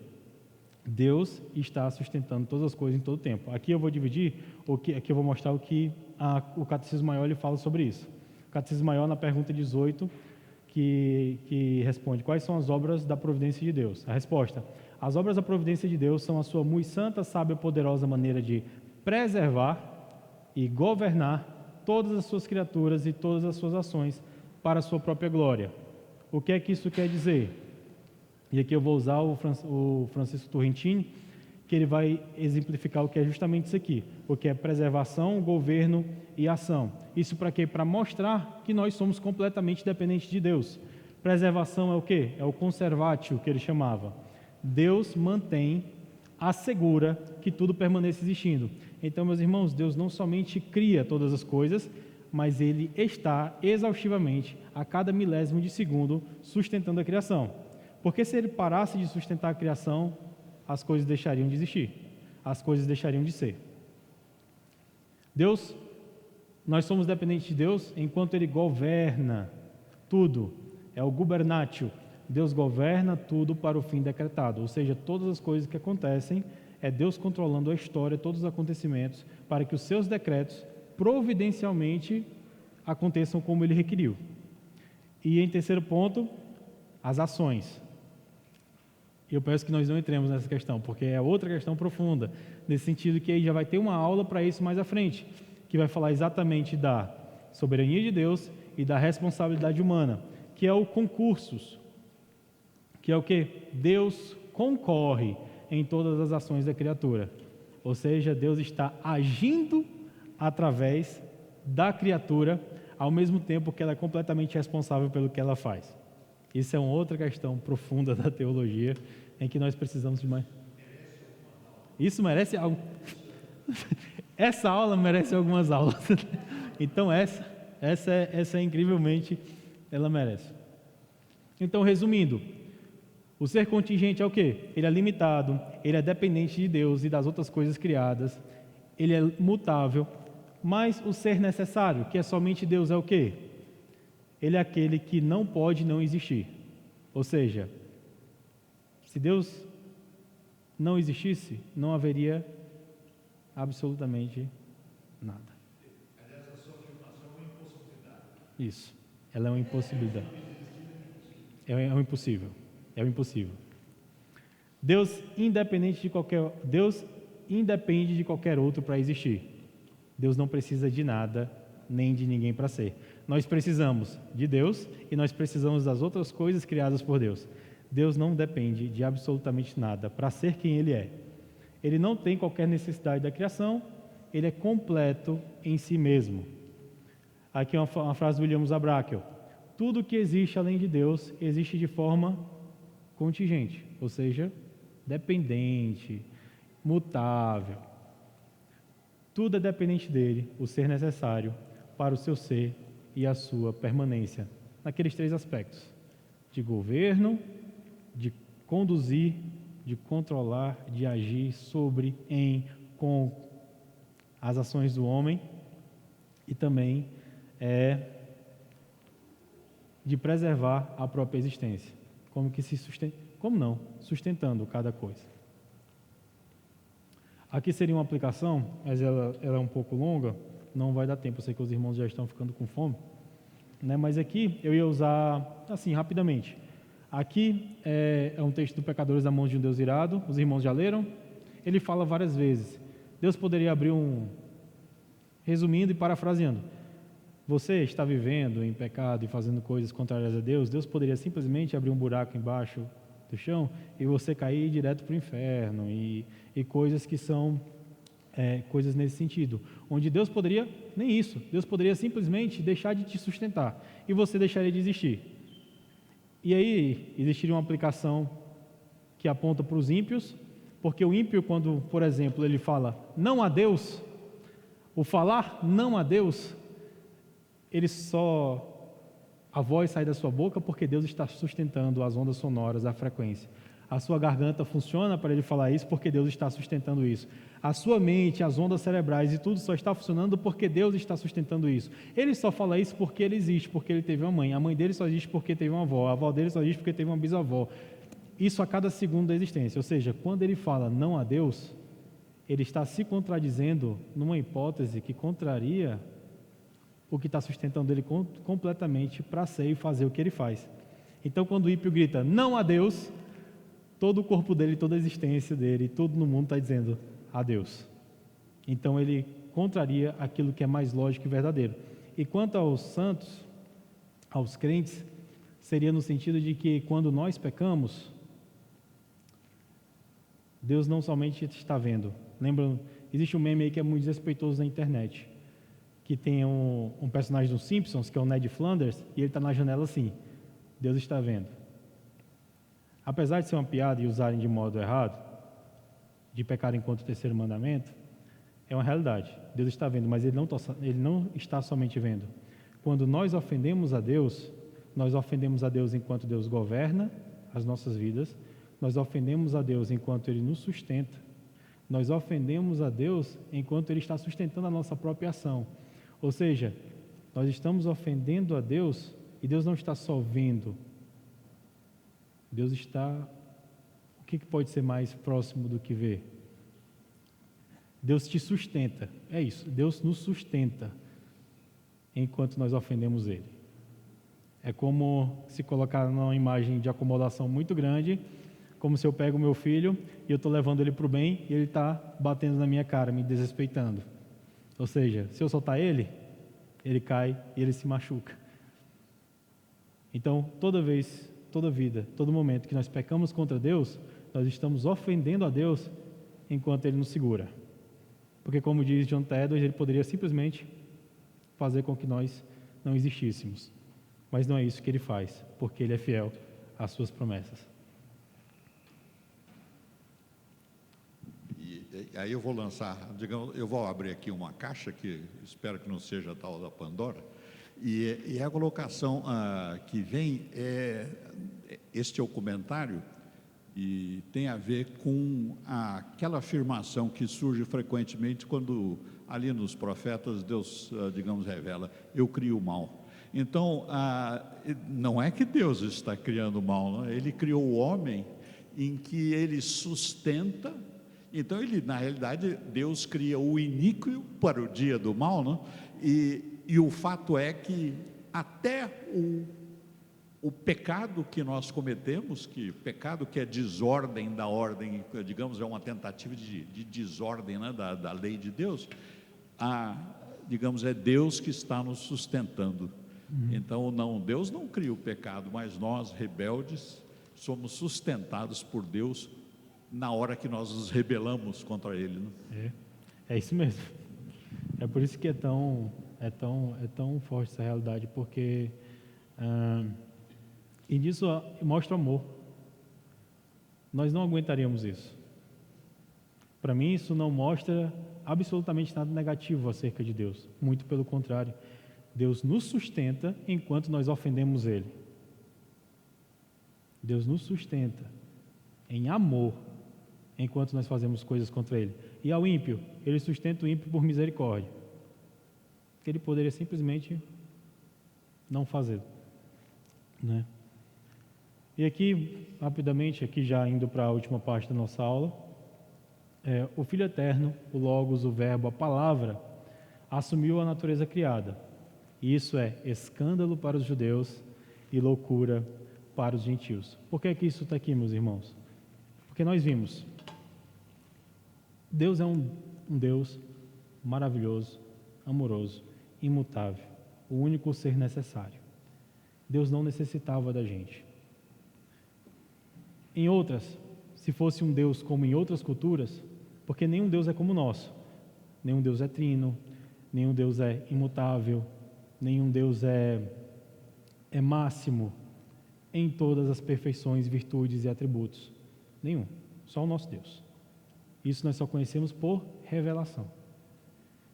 Deus está sustentando todas as coisas em todo o tempo. Aqui eu vou dividir, aqui eu vou mostrar o que o Catecismo Maior ele fala sobre isso. O Catecismo Maior, na pergunta 18, que responde: quais são as obras da providência de Deus? A resposta: as obras da providência de Deus são a sua muito santa, sábia, poderosa maneira de preservar e governar todas as suas criaturas e todas as suas ações para a sua própria glória. O que é que isso quer dizer? E aqui eu vou usar o Francisco Turrentini, que ele vai exemplificar o que é justamente isso aqui, o que é preservação, governo e ação. Isso para quê? Para mostrar que nós somos completamente dependentes de Deus. Preservação é o quê? É o conservatio, que ele chamava. Deus mantém, assegura que tudo permaneça existindo. Então, meus irmãos, Deus não somente cria todas as coisas, mas Ele está exaustivamente, a cada milésimo de segundo, sustentando a criação. Porque se Ele parasse de sustentar a criação, as coisas deixariam de existir, as coisas deixariam de ser. Deus, nós somos dependentes de Deus enquanto Ele governa tudo, é o gubernatio. Deus governa tudo para o fim decretado, ou seja, todas as coisas que acontecem, é Deus controlando a história, todos os acontecimentos, para que os seus decretos providencialmente aconteçam como Ele requeriu. E em terceiro ponto, as ações. Eu peço que nós não entremos nessa questão, porque é outra questão profunda, nesse sentido que aí já vai ter uma aula para isso mais à frente, que vai falar exatamente da soberania de Deus e da responsabilidade humana, que é o concursos, que é o que? Deus concorre em todas as ações da criatura. Ou seja, Deus está agindo através da criatura, ao mesmo tempo que ela é completamente responsável pelo que ela faz. Isso é uma outra questão profunda da teologia, em que nós precisamos de mais. Isso merece algo. Essa aula merece algumas aulas. Então essa é incrivelmente, ela merece. Então, resumindo, o ser contingente é o quê? Ele é limitado, ele é dependente de Deus e das outras coisas criadas, ele é mutável, mas o ser necessário, que é somente Deus, é o quê? Ele é aquele que não pode não existir. Ou seja, se Deus não existisse, não haveria absolutamente nada. Aliás, a sua afirmação é uma impossibilidade. Isso, ela é uma impossibilidade. É um impossível. É o impossível. Deus independe de qualquer outro para existir. Deus não precisa de nada, nem de ninguém para ser. Nós precisamos de Deus e nós precisamos das outras coisas criadas por Deus. Deus não depende de absolutamente nada para ser quem Ele é. Ele não tem qualquer necessidade da criação, Ele é completo em si mesmo. Aqui é uma frase do William Zabrakel: tudo que existe além de Deus existe de forma contingente, ou seja, dependente, mutável. Tudo é dependente dele, o ser necessário para o seu ser e a sua permanência, naqueles 3 aspectos: de governo, de conduzir, de controlar, de agir sobre, com as ações do homem, e também de preservar a própria existência. Sustentando cada coisa. Aqui seria uma aplicação, mas ela é um pouco longa, não vai dar tempo, eu sei que os irmãos já estão ficando com fome, né? Mas aqui eu ia usar, assim, rapidamente. Aqui é um texto do Pecadores da Mão de um Deus Irado, os irmãos já leram? Ele fala várias vezes. Deus poderia abrir resumindo e parafraseando, você está vivendo em pecado e fazendo coisas contrárias a Deus, Deus poderia simplesmente abrir um buraco embaixo do chão e você cair direto para o inferno, e coisas que são coisas nesse sentido, onde Deus poderia, nem isso, Deus poderia simplesmente deixar de te sustentar e você deixaria de existir. E aí existiria uma aplicação que aponta para os ímpios, porque o ímpio, quando, por exemplo, ele fala não a Deus, o falar não a Deus, a voz sai da sua boca porque Deus está sustentando as ondas sonoras, a frequência. A sua garganta funciona para ele falar isso porque Deus está sustentando isso. A sua mente, as ondas cerebrais e tudo só está funcionando porque Deus está sustentando isso. Ele só fala isso porque ele existe, porque ele teve uma mãe. A mãe dele só existe porque teve uma avó. A avó dele só existe porque teve uma bisavó. Isso a cada segundo da existência. Ou seja, quando ele fala não a Deus, ele está se contradizendo numa hipótese que contraria o que está sustentando ele completamente para ser e fazer o que ele faz. Então, quando o ímpio grita não a Deus, todo o corpo dele, toda a existência dele, tudo no mundo está dizendo a Deus. Então, ele contraria aquilo que é mais lógico e verdadeiro. E quanto aos santos, aos crentes, seria no sentido de que quando nós pecamos, Deus não somente está vendo. Lembra, existe um meme aí que é muito desrespeitoso na internet, que tem um personagem dos Simpsons, que é o Ned Flanders, e ele está na janela assim, Deus está vendo. Apesar de ser uma piada e usarem de modo errado, de pecar enquanto terceiro mandamento, é uma realidade. Deus está vendo, mas ele não está somente vendo. Quando nós ofendemos a Deus enquanto Deus governa as nossas vidas, nós ofendemos a Deus enquanto Ele nos sustenta, nós ofendemos a Deus enquanto Ele está sustentando a nossa própria ação. Ou seja, nós estamos ofendendo a Deus e Deus não está só vendo. Deus está... O que pode ser mais próximo do que ver? Deus te sustenta. É isso, Deus nos sustenta enquanto nós ofendemos Ele. É como se colocar numa imagem de acomodação muito grande, como se eu pego o meu filho e eu estou levando ele para o bem e ele está batendo na minha cara, me desrespeitando. Ou seja, se eu soltar ele cai e ele se machuca. Então, toda vez, toda vida, todo momento que nós pecamos contra Deus, nós estamos ofendendo a Deus enquanto Ele nos segura. Porque, como diz John Edwards, Ele poderia simplesmente fazer com que nós não existíssemos. Mas não é isso que Ele faz, porque Ele é fiel às suas promessas. Aí eu vou lançar, digamos, eu vou abrir aqui uma caixa que espero que não seja a tal da Pandora, e a colocação que vem este é o comentário e tem a ver com aquela afirmação que surge frequentemente quando ali nos profetas Deus, digamos, revela, eu crio o mal. Então, não é que Deus está criando o mal, não? Ele criou o homem em que ele sustenta. Então, na realidade, Deus cria o iníquo para o dia do mal, não? E o fato é que até o pecado que nós cometemos, pecado que é desordem da ordem, digamos, é uma tentativa de desordem, né, da lei de Deus, digamos, é Deus que está nos sustentando. Então, Deus não cria o pecado, mas nós, rebeldes, somos sustentados por Deus na hora que nós nos rebelamos contra Ele, né? É isso mesmo. É por isso que é tão forte essa realidade, porque e disso mostra o amor. Nós não aguentaríamos isso. Para mim, isso não mostra absolutamente nada negativo acerca de Deus. Muito pelo contrário. Deus nos sustenta enquanto nós ofendemos Ele. Deus nos sustenta em amor enquanto nós fazemos coisas contra Ele. E ao ímpio, Ele sustenta o ímpio por misericórdia. Ele poderia simplesmente não fazer, né? E aqui, rapidamente, aqui já indo para a última parte da nossa aula, o Filho Eterno, o Logos, o Verbo, a Palavra, assumiu a natureza criada. E isso é escândalo para os judeus e loucura para os gentios. Por que é que isso está aqui, meus irmãos? Porque nós vimos, Deus é um Deus maravilhoso, amoroso, imutável, o único ser necessário. Deus não necessitava da gente. Em outras, se fosse um Deus como em outras culturas, porque nenhum Deus é como o nosso, nenhum Deus é trino, nenhum Deus é imutável, nenhum Deus é máximo em todas as perfeições, virtudes e atributos. Nenhum, só o nosso Deus. Isso nós só conhecemos por revelação.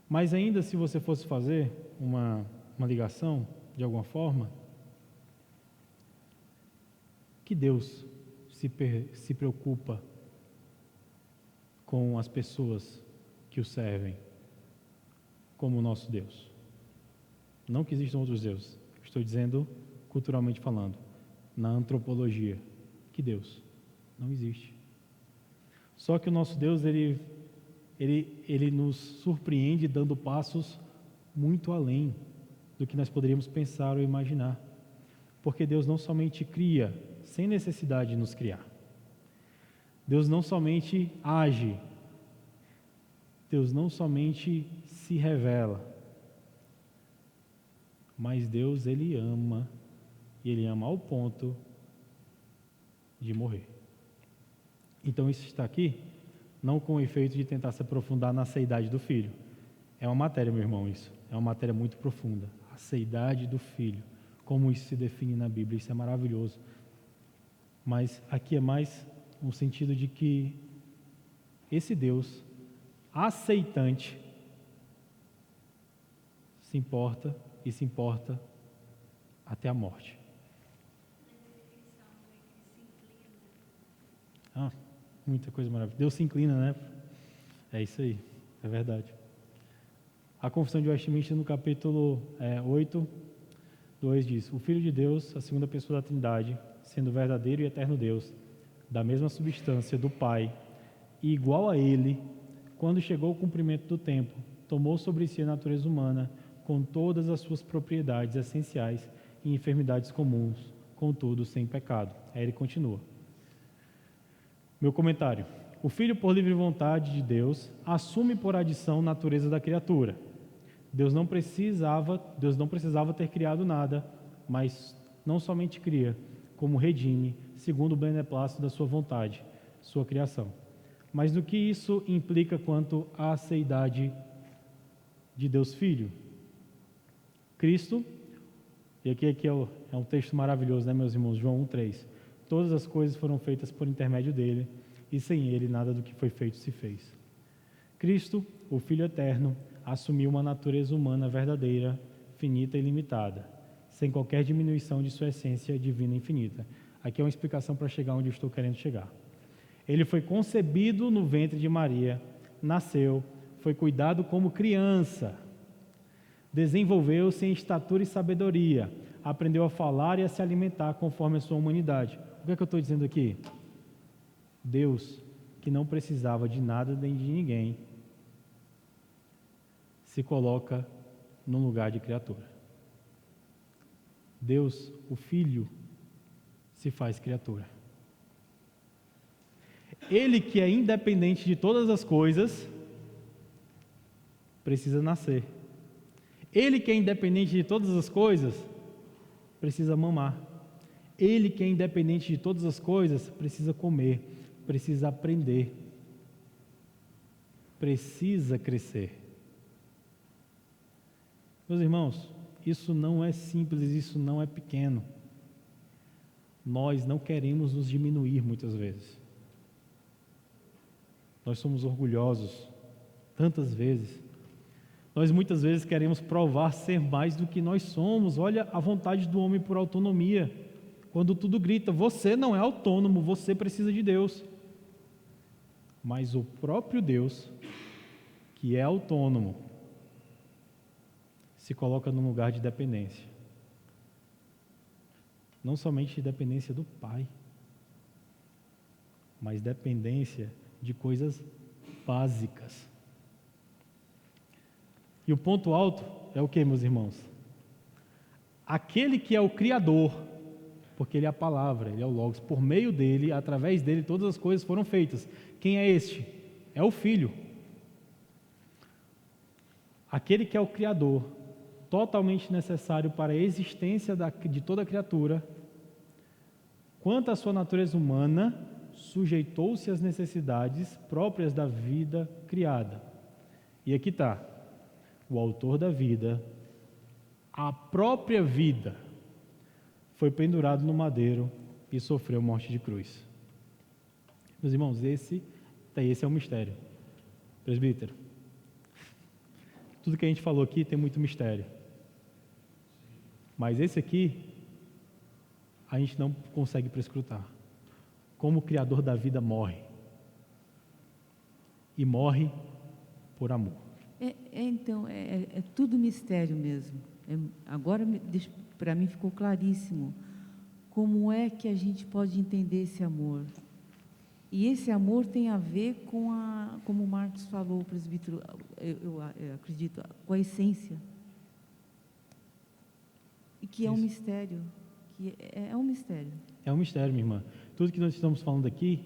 Mas ainda se você fosse fazer uma ligação, de alguma forma, que Deus se preocupa com as pessoas que o servem como o nosso Deus. Não que existam outros deuses, estou dizendo culturalmente falando, na antropologia, que Deus não existe. Só que o nosso Deus, ele nos surpreende dando passos muito além do que nós poderíamos pensar ou imaginar. Porque Deus não somente cria sem necessidade de nos criar. Deus não somente age. Deus não somente se revela. Mas Deus, Ele ama. E Ele ama ao ponto de morrer. Então isso está aqui, não com o efeito de tentar se aprofundar na seidade do Filho. É uma matéria, meu irmão, isso. É uma matéria muito profunda. A seidade do Filho. Como isso se define na Bíblia, isso é maravilhoso. Mas aqui é mais no sentido de que esse Deus aceitante se importa e se importa até a morte. Muita coisa maravilhosa. Deus se inclina, né? É isso aí, é verdade. A Confissão de Westminster, no capítulo 8, 2 diz: o Filho de Deus, a segunda pessoa da Trindade, sendo verdadeiro e eterno Deus, da mesma substância do Pai, e igual a Ele, quando chegou o cumprimento do tempo, tomou sobre si a natureza humana, com todas as suas propriedades essenciais e enfermidades comuns, contudo sem pecado. Aí ele continua. Meu comentário: o Filho, por livre vontade de Deus, assume por adição a natureza da criatura. Deus não precisava ter criado nada, mas não somente cria, como redime, segundo o beneplácito da sua vontade, sua criação. Mas do que isso implica quanto à seidade de Deus Filho? Cristo, e aqui é um texto maravilhoso, né, meus irmãos? João 1,3. Todas as coisas foram feitas por intermédio dele, e sem ele nada do que foi feito se fez. Cristo, o Filho Eterno, assumiu uma natureza humana verdadeira, finita e limitada, sem qualquer diminuição de sua essência divina e infinita. Aqui é uma explicação para chegar onde eu estou querendo chegar. Ele foi concebido no ventre de Maria, nasceu, foi cuidado como criança, desenvolveu-se em estatura e sabedoria, aprendeu a falar e a se alimentar conforme a sua humanidade. O que é que eu estou dizendo aqui? Deus, que não precisava de nada nem de ninguém, se coloca no lugar de criatura. Deus, o Filho, se faz criatura. Ele, que é independente de todas as coisas, precisa nascer. Ele, que é independente de todas as coisas, precisa mamar. Ele, que é independente de todas as coisas, precisa comer, precisa aprender, precisa crescer. Meus irmãos, isso não é simples, isso não é pequeno. Nós não queremos nos diminuir muitas vezes. Nós somos orgulhosos tantas vezes. Nós muitas vezes queremos provar ser mais do que nós somos. Olha a vontade do homem por autonomia. Quando tudo grita, você não é autônomo, você precisa de Deus. Mas o próprio Deus, que é autônomo, se coloca num lugar de dependência. Não somente de dependência do Pai, mas dependência de coisas básicas. E o ponto alto é o que, meus irmãos? Aquele que é o Criador, porque Ele é a palavra, Ele é o Logos, por meio dEle, através dEle, todas as coisas foram feitas. Quem é este? É o Filho. Aquele que é o Criador, totalmente necessário para a existência de toda a criatura, quanto à sua natureza humana, sujeitou-se às necessidades próprias da vida criada. E aqui está, o autor da vida, a própria vida, foi pendurado no madeiro e sofreu morte de cruz. Meus irmãos, esse é o mistério. Presbítero, tudo que a gente falou aqui tem muito mistério. Mas esse aqui, a gente não consegue prescrutar. Como o Criador da vida morre. E morre por amor. Então, é tudo mistério mesmo. Agora, para mim, ficou claríssimo como é que a gente pode entender esse amor. E esse amor tem a ver com como o Marcos falou, o presbítero, eu acredito, com a essência. E que é um mistério. Que é um mistério. É um mistério, minha irmã. Tudo que nós estamos falando aqui.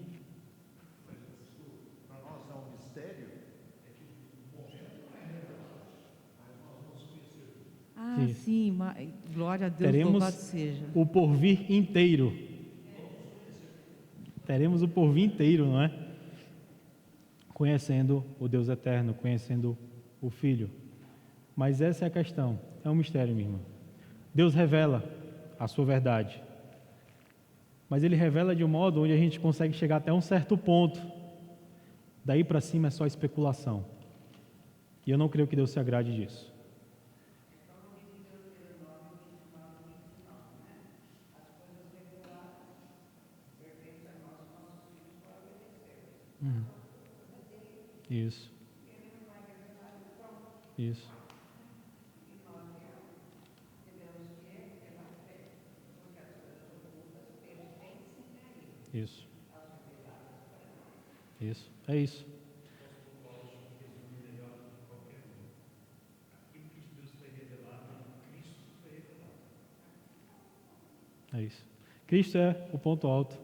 Para nós é um mistério, é que o momento não é revelado, mas nós vamos conhecer. Sim, glória a Deus, Teremos louvado seja. o porvir inteiro. Teremos o porvir inteiro, não é? Conhecendo o Deus eterno, conhecendo o Filho. Mas essa é a questão. É um mistério, minha irmã. Deus revela a sua verdade. Mas Ele revela de um modo onde a gente consegue chegar até um certo ponto. Daí para cima é só especulação. E eu não creio que Deus se agrade disso. Isso. Isso. Isso. Isso. É isso. É isso. Cristo é o ponto alto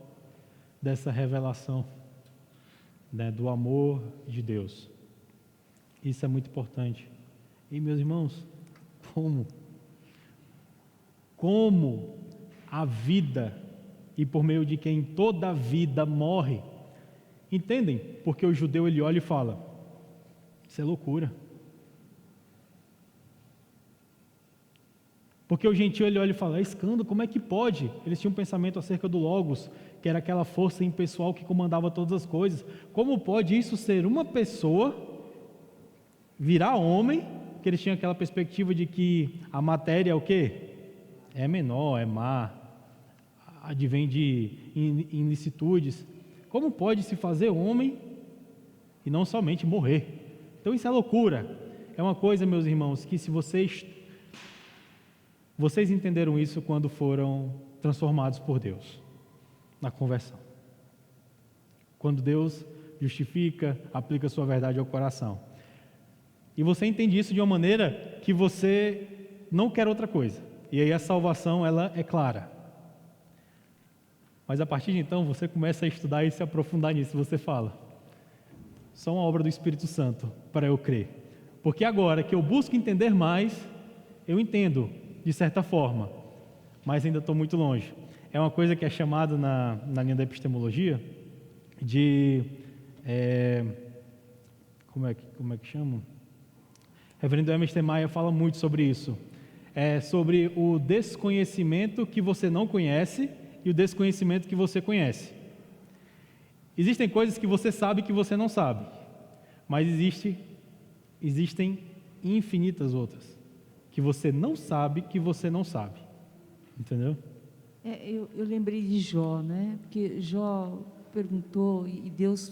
dessa revelação, né, do amor de Deus. Isso é muito importante. E, meus irmãos, como a vida, e por meio de quem toda a vida morre, entendem? Porque o judeu ele olha e fala: isso é loucura. Porque o gentio ele olha e fala: é escândalo, como é que pode? Eles tinham um pensamento acerca do Logos, que era aquela força impessoal que comandava todas as coisas. Como pode isso ser uma pessoa virar homem? Porque eles tinham aquela perspectiva de que a matéria é o quê? É menor, é má, advém de ilicitudes. Como pode se fazer homem e não somente morrer? Então isso é loucura. É uma coisa, meus irmãos, que se vocês entenderam isso quando foram transformados por Deus, na conversão. Quando Deus justifica, aplica a sua verdade ao coração. E você entende isso de uma maneira que você não quer outra coisa. E aí a salvação, ela é clara. Mas a partir de então, você começa a estudar e se aprofundar nisso. Você fala: só uma obra do Espírito Santo para eu crer. Porque agora que eu busco entender mais, eu entendo de certa forma, mas ainda estou muito longe. É uma coisa que é chamada na linha da epistemologia de... como é que chama? Reverendo Emerson Maia fala muito sobre isso. É sobre o desconhecimento que você não conhece e o desconhecimento que você conhece. Existem coisas que você sabe que você não sabe, mas existem infinitas outras, que você não sabe que você não sabe. Entendeu? Eu lembrei de Jó, né? Porque Jó perguntou e Deus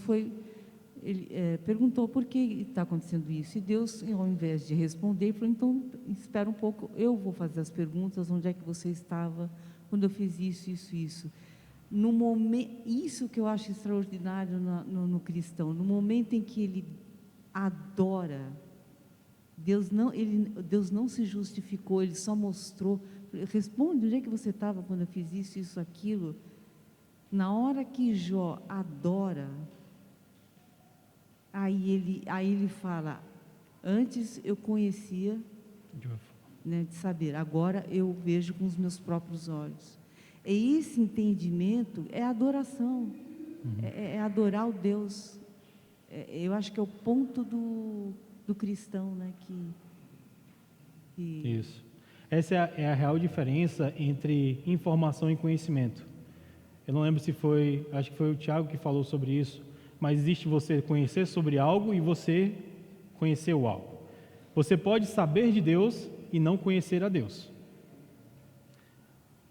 perguntou por que está acontecendo isso. E Deus, ao invés de responder, falou: então espera um pouco, eu vou fazer as perguntas. Onde é que você estava quando eu fiz isso? No momento, isso que eu acho extraordinário no cristão, no momento em que ele adora, Deus não se justificou, Ele só mostrou. Responde, onde é que você estava quando eu fiz isso, aquilo? Na hora que Jó adora, aí ele fala: antes eu conhecia, né, de saber, agora eu vejo com os meus próprios olhos. E esse entendimento é adoração, é adorar o Deus. Eu acho que é o ponto do cristão, né? Isso. Essa é a real diferença entre informação e conhecimento. Eu não lembro se foi, acho que foi o Tiago que falou sobre isso, mas existe você conhecer sobre algo e você conhecer o algo. Você pode saber de Deus e não conhecer a Deus.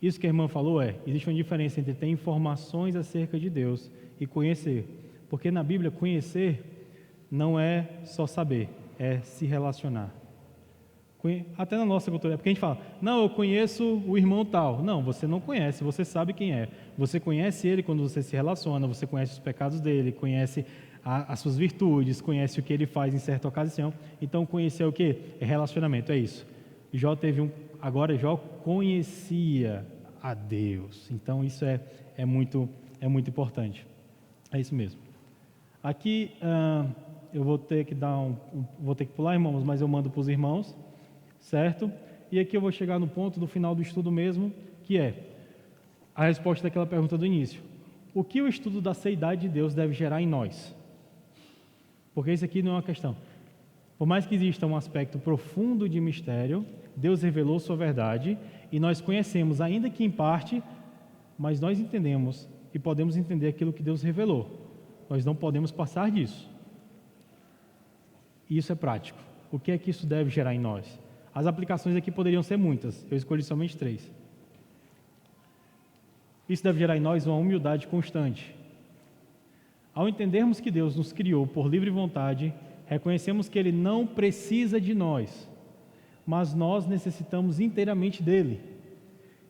Isso que a irmã falou existe uma diferença entre ter informações acerca de Deus e conhecer. Porque na Bíblia, conhecer não é só saber, é se relacionar. Até na nossa cultura, porque a gente fala: não, eu conheço o irmão tal. Não, você não conhece, você sabe quem é. Você conhece ele quando você se relaciona, você conhece os pecados dele, conhece as suas virtudes, conhece o que ele faz em certa ocasião. Então, conhecer o quê? É relacionamento, é isso. Jó conhecia a Deus. Então, isso é muito importante. É isso mesmo. Aqui, eu vou ter que pular, irmãos, mas eu mando para os irmãos. Certo? E aqui eu vou chegar no ponto do final do estudo mesmo, que é a resposta daquela pergunta do início. O que o estudo da seidade de Deus deve gerar em nós? Porque isso aqui não é uma questão. Por mais que exista um aspecto profundo de mistério, Deus revelou sua verdade e nós conhecemos, ainda que em parte, mas nós entendemos e podemos entender aquilo que Deus revelou. Nós não podemos passar disso. E isso é prático. O que é que isso deve gerar em nós? As aplicações aqui poderiam ser muitas, eu escolhi somente 3. Isso deve gerar em nós uma humildade constante. Ao entendermos que Deus nos criou por livre vontade, reconhecemos que Ele não precisa de nós, mas nós necessitamos inteiramente dEle.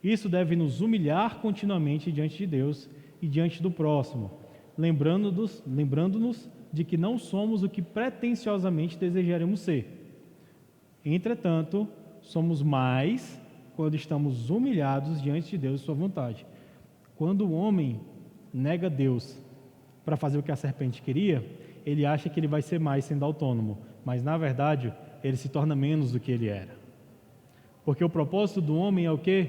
Isso deve nos humilhar continuamente diante de Deus e diante do próximo, lembrando-nos de que não somos o que pretensiosamente desejaremos ser. Entretanto, somos mais quando estamos humilhados diante de Deus e sua vontade. Quando o homem nega Deus para fazer o que a serpente queria, ele acha que ele vai ser mais sendo autônomo, mas na verdade ele se torna menos do que ele era. Porque o propósito do homem é o quê?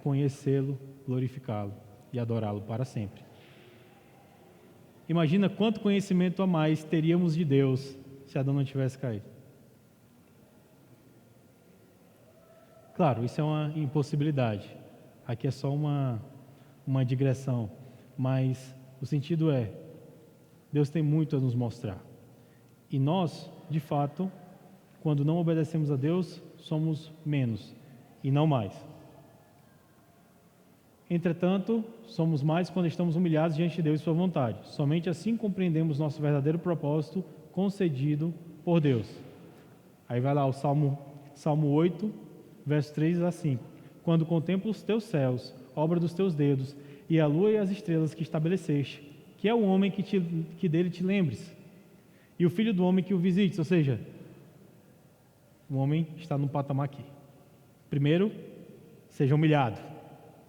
Conhecê-lo, glorificá-lo e adorá-lo para sempre. Imagina quanto conhecimento a mais teríamos de Deus se Adão não tivesse caído. Claro, isso é uma impossibilidade. Aqui é só uma digressão. Mas o sentido é, Deus tem muito a nos mostrar. E nós, de fato, quando não obedecemos a Deus, somos menos e não mais. Entretanto, somos mais quando estamos humilhados diante de Deus e sua vontade. Somente assim compreendemos nosso verdadeiro propósito concedido por Deus. Aí vai lá o Salmo 8, verso 3 a 5. Quando contemplo os teus céus, obra dos teus dedos, e a lua e as estrelas que estabeleceste, que é o homem que dele te lembres, e o filho do homem que o visites. Ou seja, o homem está num patamar aqui. Primeiro, seja humilhado.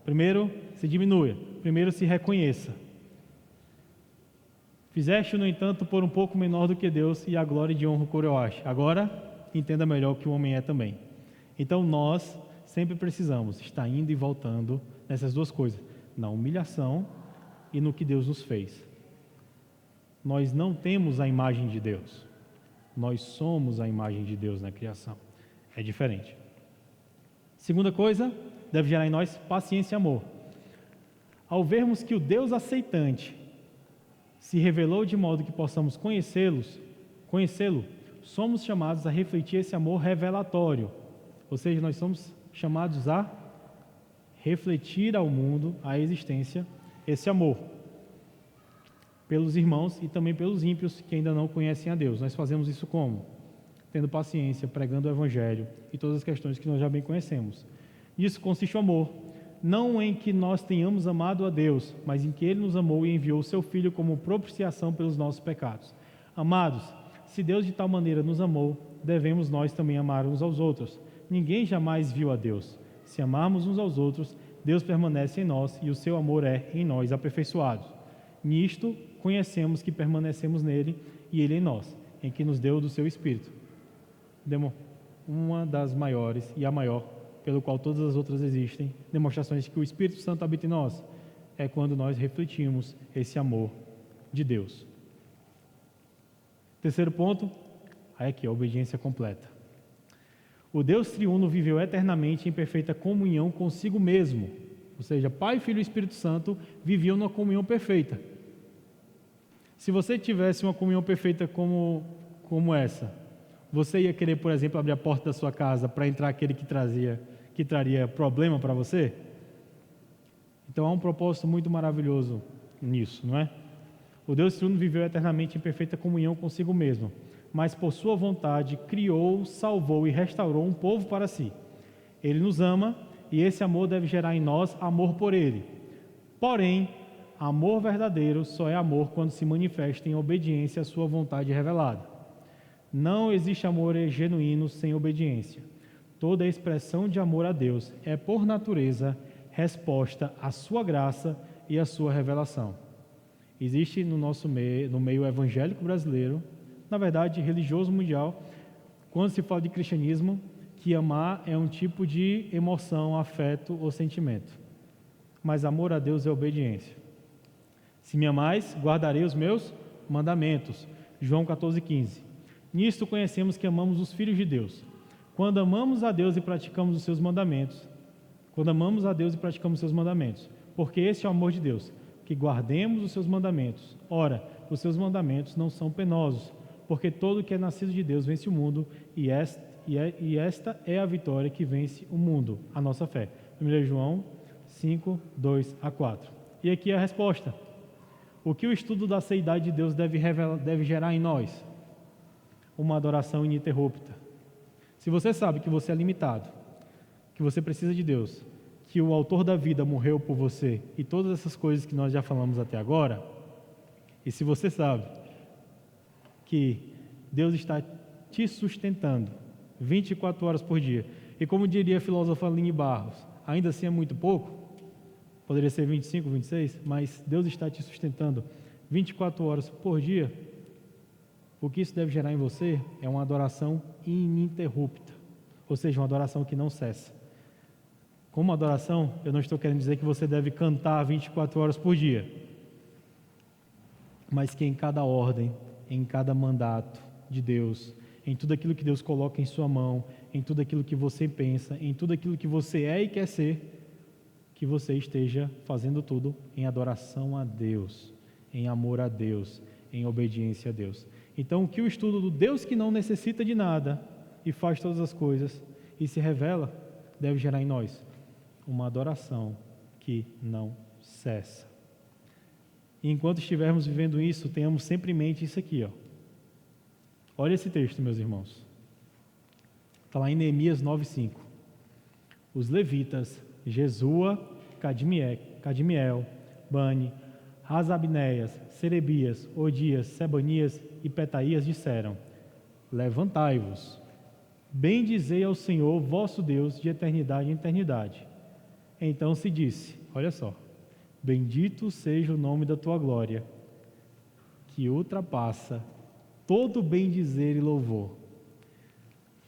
Primeiro, se diminua. Primeiro, se reconheça. Fizeste, no entanto, por um pouco menor do que Deus, e a glória de honra o coroaste. Agora, entenda melhor o que o homem é também. Então, nós sempre precisamos estar indo e voltando nessas duas coisas, na humilhação e no que Deus nos fez. Nós não temos a imagem de Deus, nós somos a imagem de Deus na criação. É diferente. Segunda coisa, deve gerar em nós paciência e amor. Ao vermos que o Deus aceitante se revelou de modo que possamos conhecê-lo, somos chamados a refletir esse amor revelatório, ou seja, nós somos chamados a refletir ao mundo, à existência, esse amor pelos irmãos e também pelos ímpios que ainda não conhecem a Deus. Nós fazemos isso como? Tendo paciência, pregando o Evangelho e todas as questões que nós já bem conhecemos. Nisso consiste o amor, não em que nós tenhamos amado a Deus, mas em que Ele nos amou e enviou o Seu Filho como propiciação pelos nossos pecados. Amados, se Deus de tal maneira nos amou, devemos nós também amar uns aos outros. Ninguém jamais viu a Deus. Se amarmos uns aos outros, Deus permanece em nós e o seu amor é em nós aperfeiçoado. Nisto conhecemos que permanecemos nele e ele em nós, em que nos deu do seu Espírito. Uma das maiores e a maior, pelo qual todas as outras existem, demonstrações de que o Espírito Santo habita em nós, é quando nós refletimos esse amor de Deus. Terceiro ponto, aí aqui, a obediência completa. O Deus triuno viveu eternamente em perfeita comunhão consigo mesmo, ou seja, Pai, Filho e Espírito Santo viviam numa comunhão perfeita. Se você tivesse uma comunhão perfeita como essa, você ia querer, por exemplo, abrir a porta da sua casa para entrar aquele que traria problema para você? Então há um propósito muito maravilhoso nisso, não é? O Deus triuno viveu eternamente em perfeita comunhão consigo mesmo, mas por sua vontade criou, salvou e restaurou um povo para si. Ele nos ama e esse amor deve gerar em nós amor por Ele. Porém, amor verdadeiro só é amor quando se manifesta em obediência à sua vontade revelada. Não existe amor genuíno sem obediência. Toda expressão de amor a Deus é, por natureza, resposta à sua graça e à sua revelação. Existe no nosso meio, no meio evangélico brasileiro, na verdade religioso mundial, quando se fala de cristianismo, que amar é um tipo de emoção, afeto ou sentimento. Mas amor a Deus é obediência. Se me amais, guardarei os meus mandamentos. João 14,15. Nisto conhecemos que amamos os filhos de Deus. Quando amamos a Deus e praticamos os seus mandamentos. Porque esse é o amor de Deus, que guardemos os seus mandamentos. Ora, os seus mandamentos não são penosos, porque todo que é nascido de Deus vence o mundo, e esta é a vitória que vence o mundo, a nossa fé. 1 João 5, 2 a 4. E aqui é a resposta. O que o estudo da seidade de Deus deve gerar em nós? Uma adoração ininterrupta. Se você sabe que você é limitado, que você precisa de Deus, que o autor da vida morreu por você e todas essas coisas que nós já falamos até agora, e se você sabe que Deus está te sustentando 24 horas por dia, e como diria a filósofa Aline Barros, ainda assim é muito pouco, poderia ser 25, 26, mas Deus está te sustentando 24 horas por dia, o que isso deve gerar em você é uma adoração ininterrupta, ou seja, uma adoração que não cessa. Como adoração, eu não estou querendo dizer que você deve cantar 24 horas por dia, mas que em cada ordem, em cada mandato de Deus, em tudo aquilo que Deus coloca em sua mão, em tudo aquilo que você pensa, em tudo aquilo que você é e quer ser, que você esteja fazendo tudo em adoração a Deus, em amor a Deus, em obediência a Deus. Então, o que o estudo do Deus que não necessita de nada e faz todas as coisas e se revela, deve gerar em nós uma adoração que não cessa. E enquanto estivermos vivendo isso, tenhamos sempre em mente isso aqui, ó. Olha esse texto, meus irmãos. Está lá em Neemias 9:5. Os levitas, Jesua, Cadmiel, Bani, Hasabneias, Serebias, Odias, Sebanias e Petaías disseram: levantai-vos, bendizei ao Senhor vosso Deus de eternidade em eternidade. Então se disse, olha só, bendito seja o nome da tua glória, que ultrapassa todo bendizer e louvor.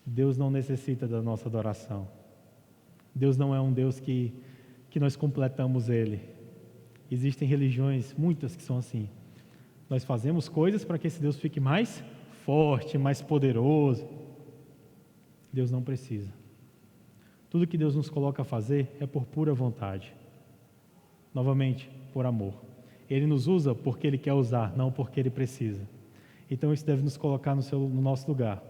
Deus não necessita da nossa adoração. Deus não é um Deus que nós completamos Ele. Existem religiões, muitas que são assim. Nós fazemos coisas para que esse Deus fique mais forte, mais poderoso. Deus não precisa. Tudo que Deus nos coloca a fazer é por pura vontade. Novamente, por amor. Ele nos usa porque Ele quer usar, não porque Ele precisa. Então isso deve nos colocar no nosso lugar.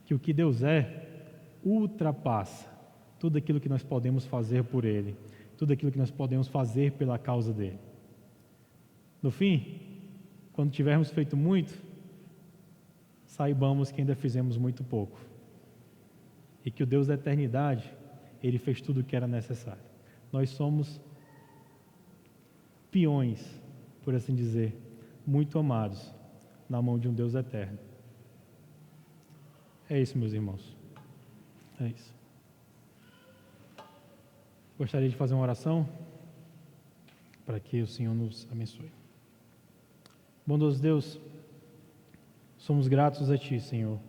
Que o que Deus é, ultrapassa tudo aquilo que nós podemos fazer por Ele, tudo aquilo que nós podemos fazer pela causa dEle. No fim, quando tivermos feito muito, saibamos que ainda fizemos muito pouco. E que o Deus da eternidade, Ele fez tudo o que era necessário. Nós somos peões, por assim dizer, muito amados na mão de um Deus eterno. É isso, meus irmãos. É isso. Gostaria de fazer uma oração para que o Senhor nos abençoe. Bondoso Deus, somos gratos a Ti, Senhor.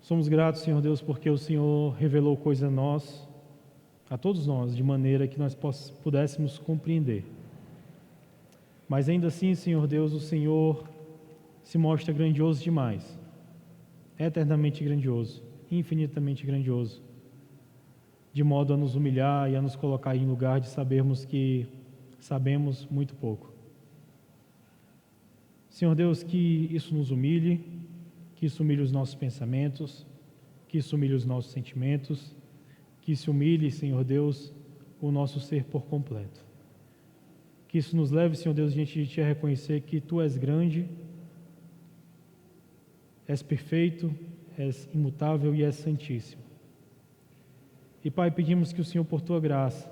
Somos gratos, Senhor Deus, porque o Senhor revelou coisas a todos nós, de maneira que nós pudéssemos compreender. Mas ainda assim, Senhor Deus, o Senhor se mostra grandioso demais, eternamente grandioso, infinitamente grandioso, de modo a nos humilhar e a nos colocar em lugar de sabermos que sabemos muito pouco. Senhor Deus, que isso nos humilhe, que isso humilhe os nossos pensamentos, que isso humilhe os nossos sentimentos, que isso humilhe, Senhor Deus, o nosso ser por completo. Que isso nos leve, Senhor Deus, diante de Ti a reconhecer que Tu és grande, és perfeito, és imutável e és santíssimo. E Pai, pedimos que o Senhor, por Tua graça,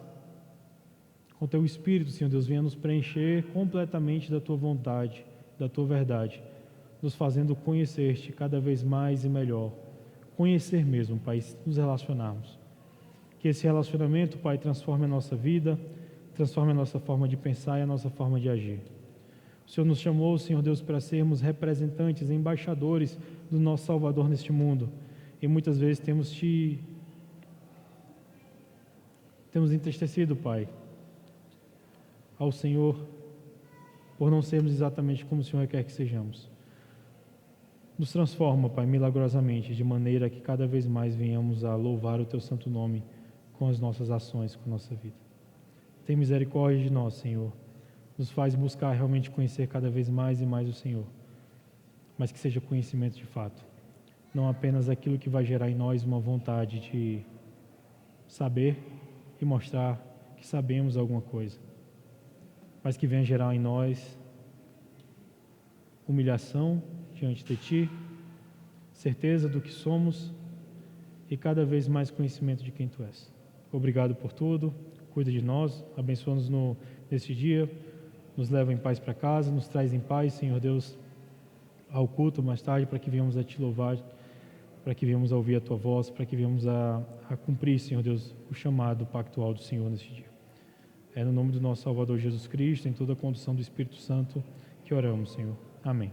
com Teu Espírito, Senhor Deus, venha nos preencher completamente da Tua vontade, da Tua verdade, nos fazendo conhecer-Te cada vez mais e melhor. Conhecer mesmo, Pai, nos relacionarmos. Que esse relacionamento, Pai, transforme a nossa vida, transforme a nossa forma de pensar e a nossa forma de agir. O Senhor nos chamou, Senhor Deus, para sermos representantes, embaixadores do nosso Salvador neste mundo. E muitas vezes temos entristecido, Pai, ao Senhor, por não sermos exatamente como o Senhor quer que sejamos. Nos transforma, Pai, milagrosamente, de maneira que cada vez mais venhamos a louvar o Teu santo nome com as nossas ações, com a nossa vida. Tem misericórdia de nós, Senhor. Nos faz buscar realmente conhecer cada vez mais e mais o Senhor, mas que seja conhecimento de fato, não apenas aquilo que vai gerar em nós uma vontade de saber e mostrar que sabemos alguma coisa, mas que venha gerar em nós humilhação diante de Ti, certeza do que somos e cada vez mais conhecimento de quem Tu és. Obrigado por tudo, cuida de nós, abençoa-nos nesse dia, nos leva em paz para casa, nos traz em paz, Senhor Deus, ao culto mais tarde, para que venhamos a Te louvar, para que venhamos a ouvir a Tua voz, para que venhamos a cumprir, Senhor Deus, o chamado pactual do Senhor nesse dia. É no nome do nosso Salvador Jesus Cristo, em toda a condução do Espírito Santo, que oramos, Senhor. Amém.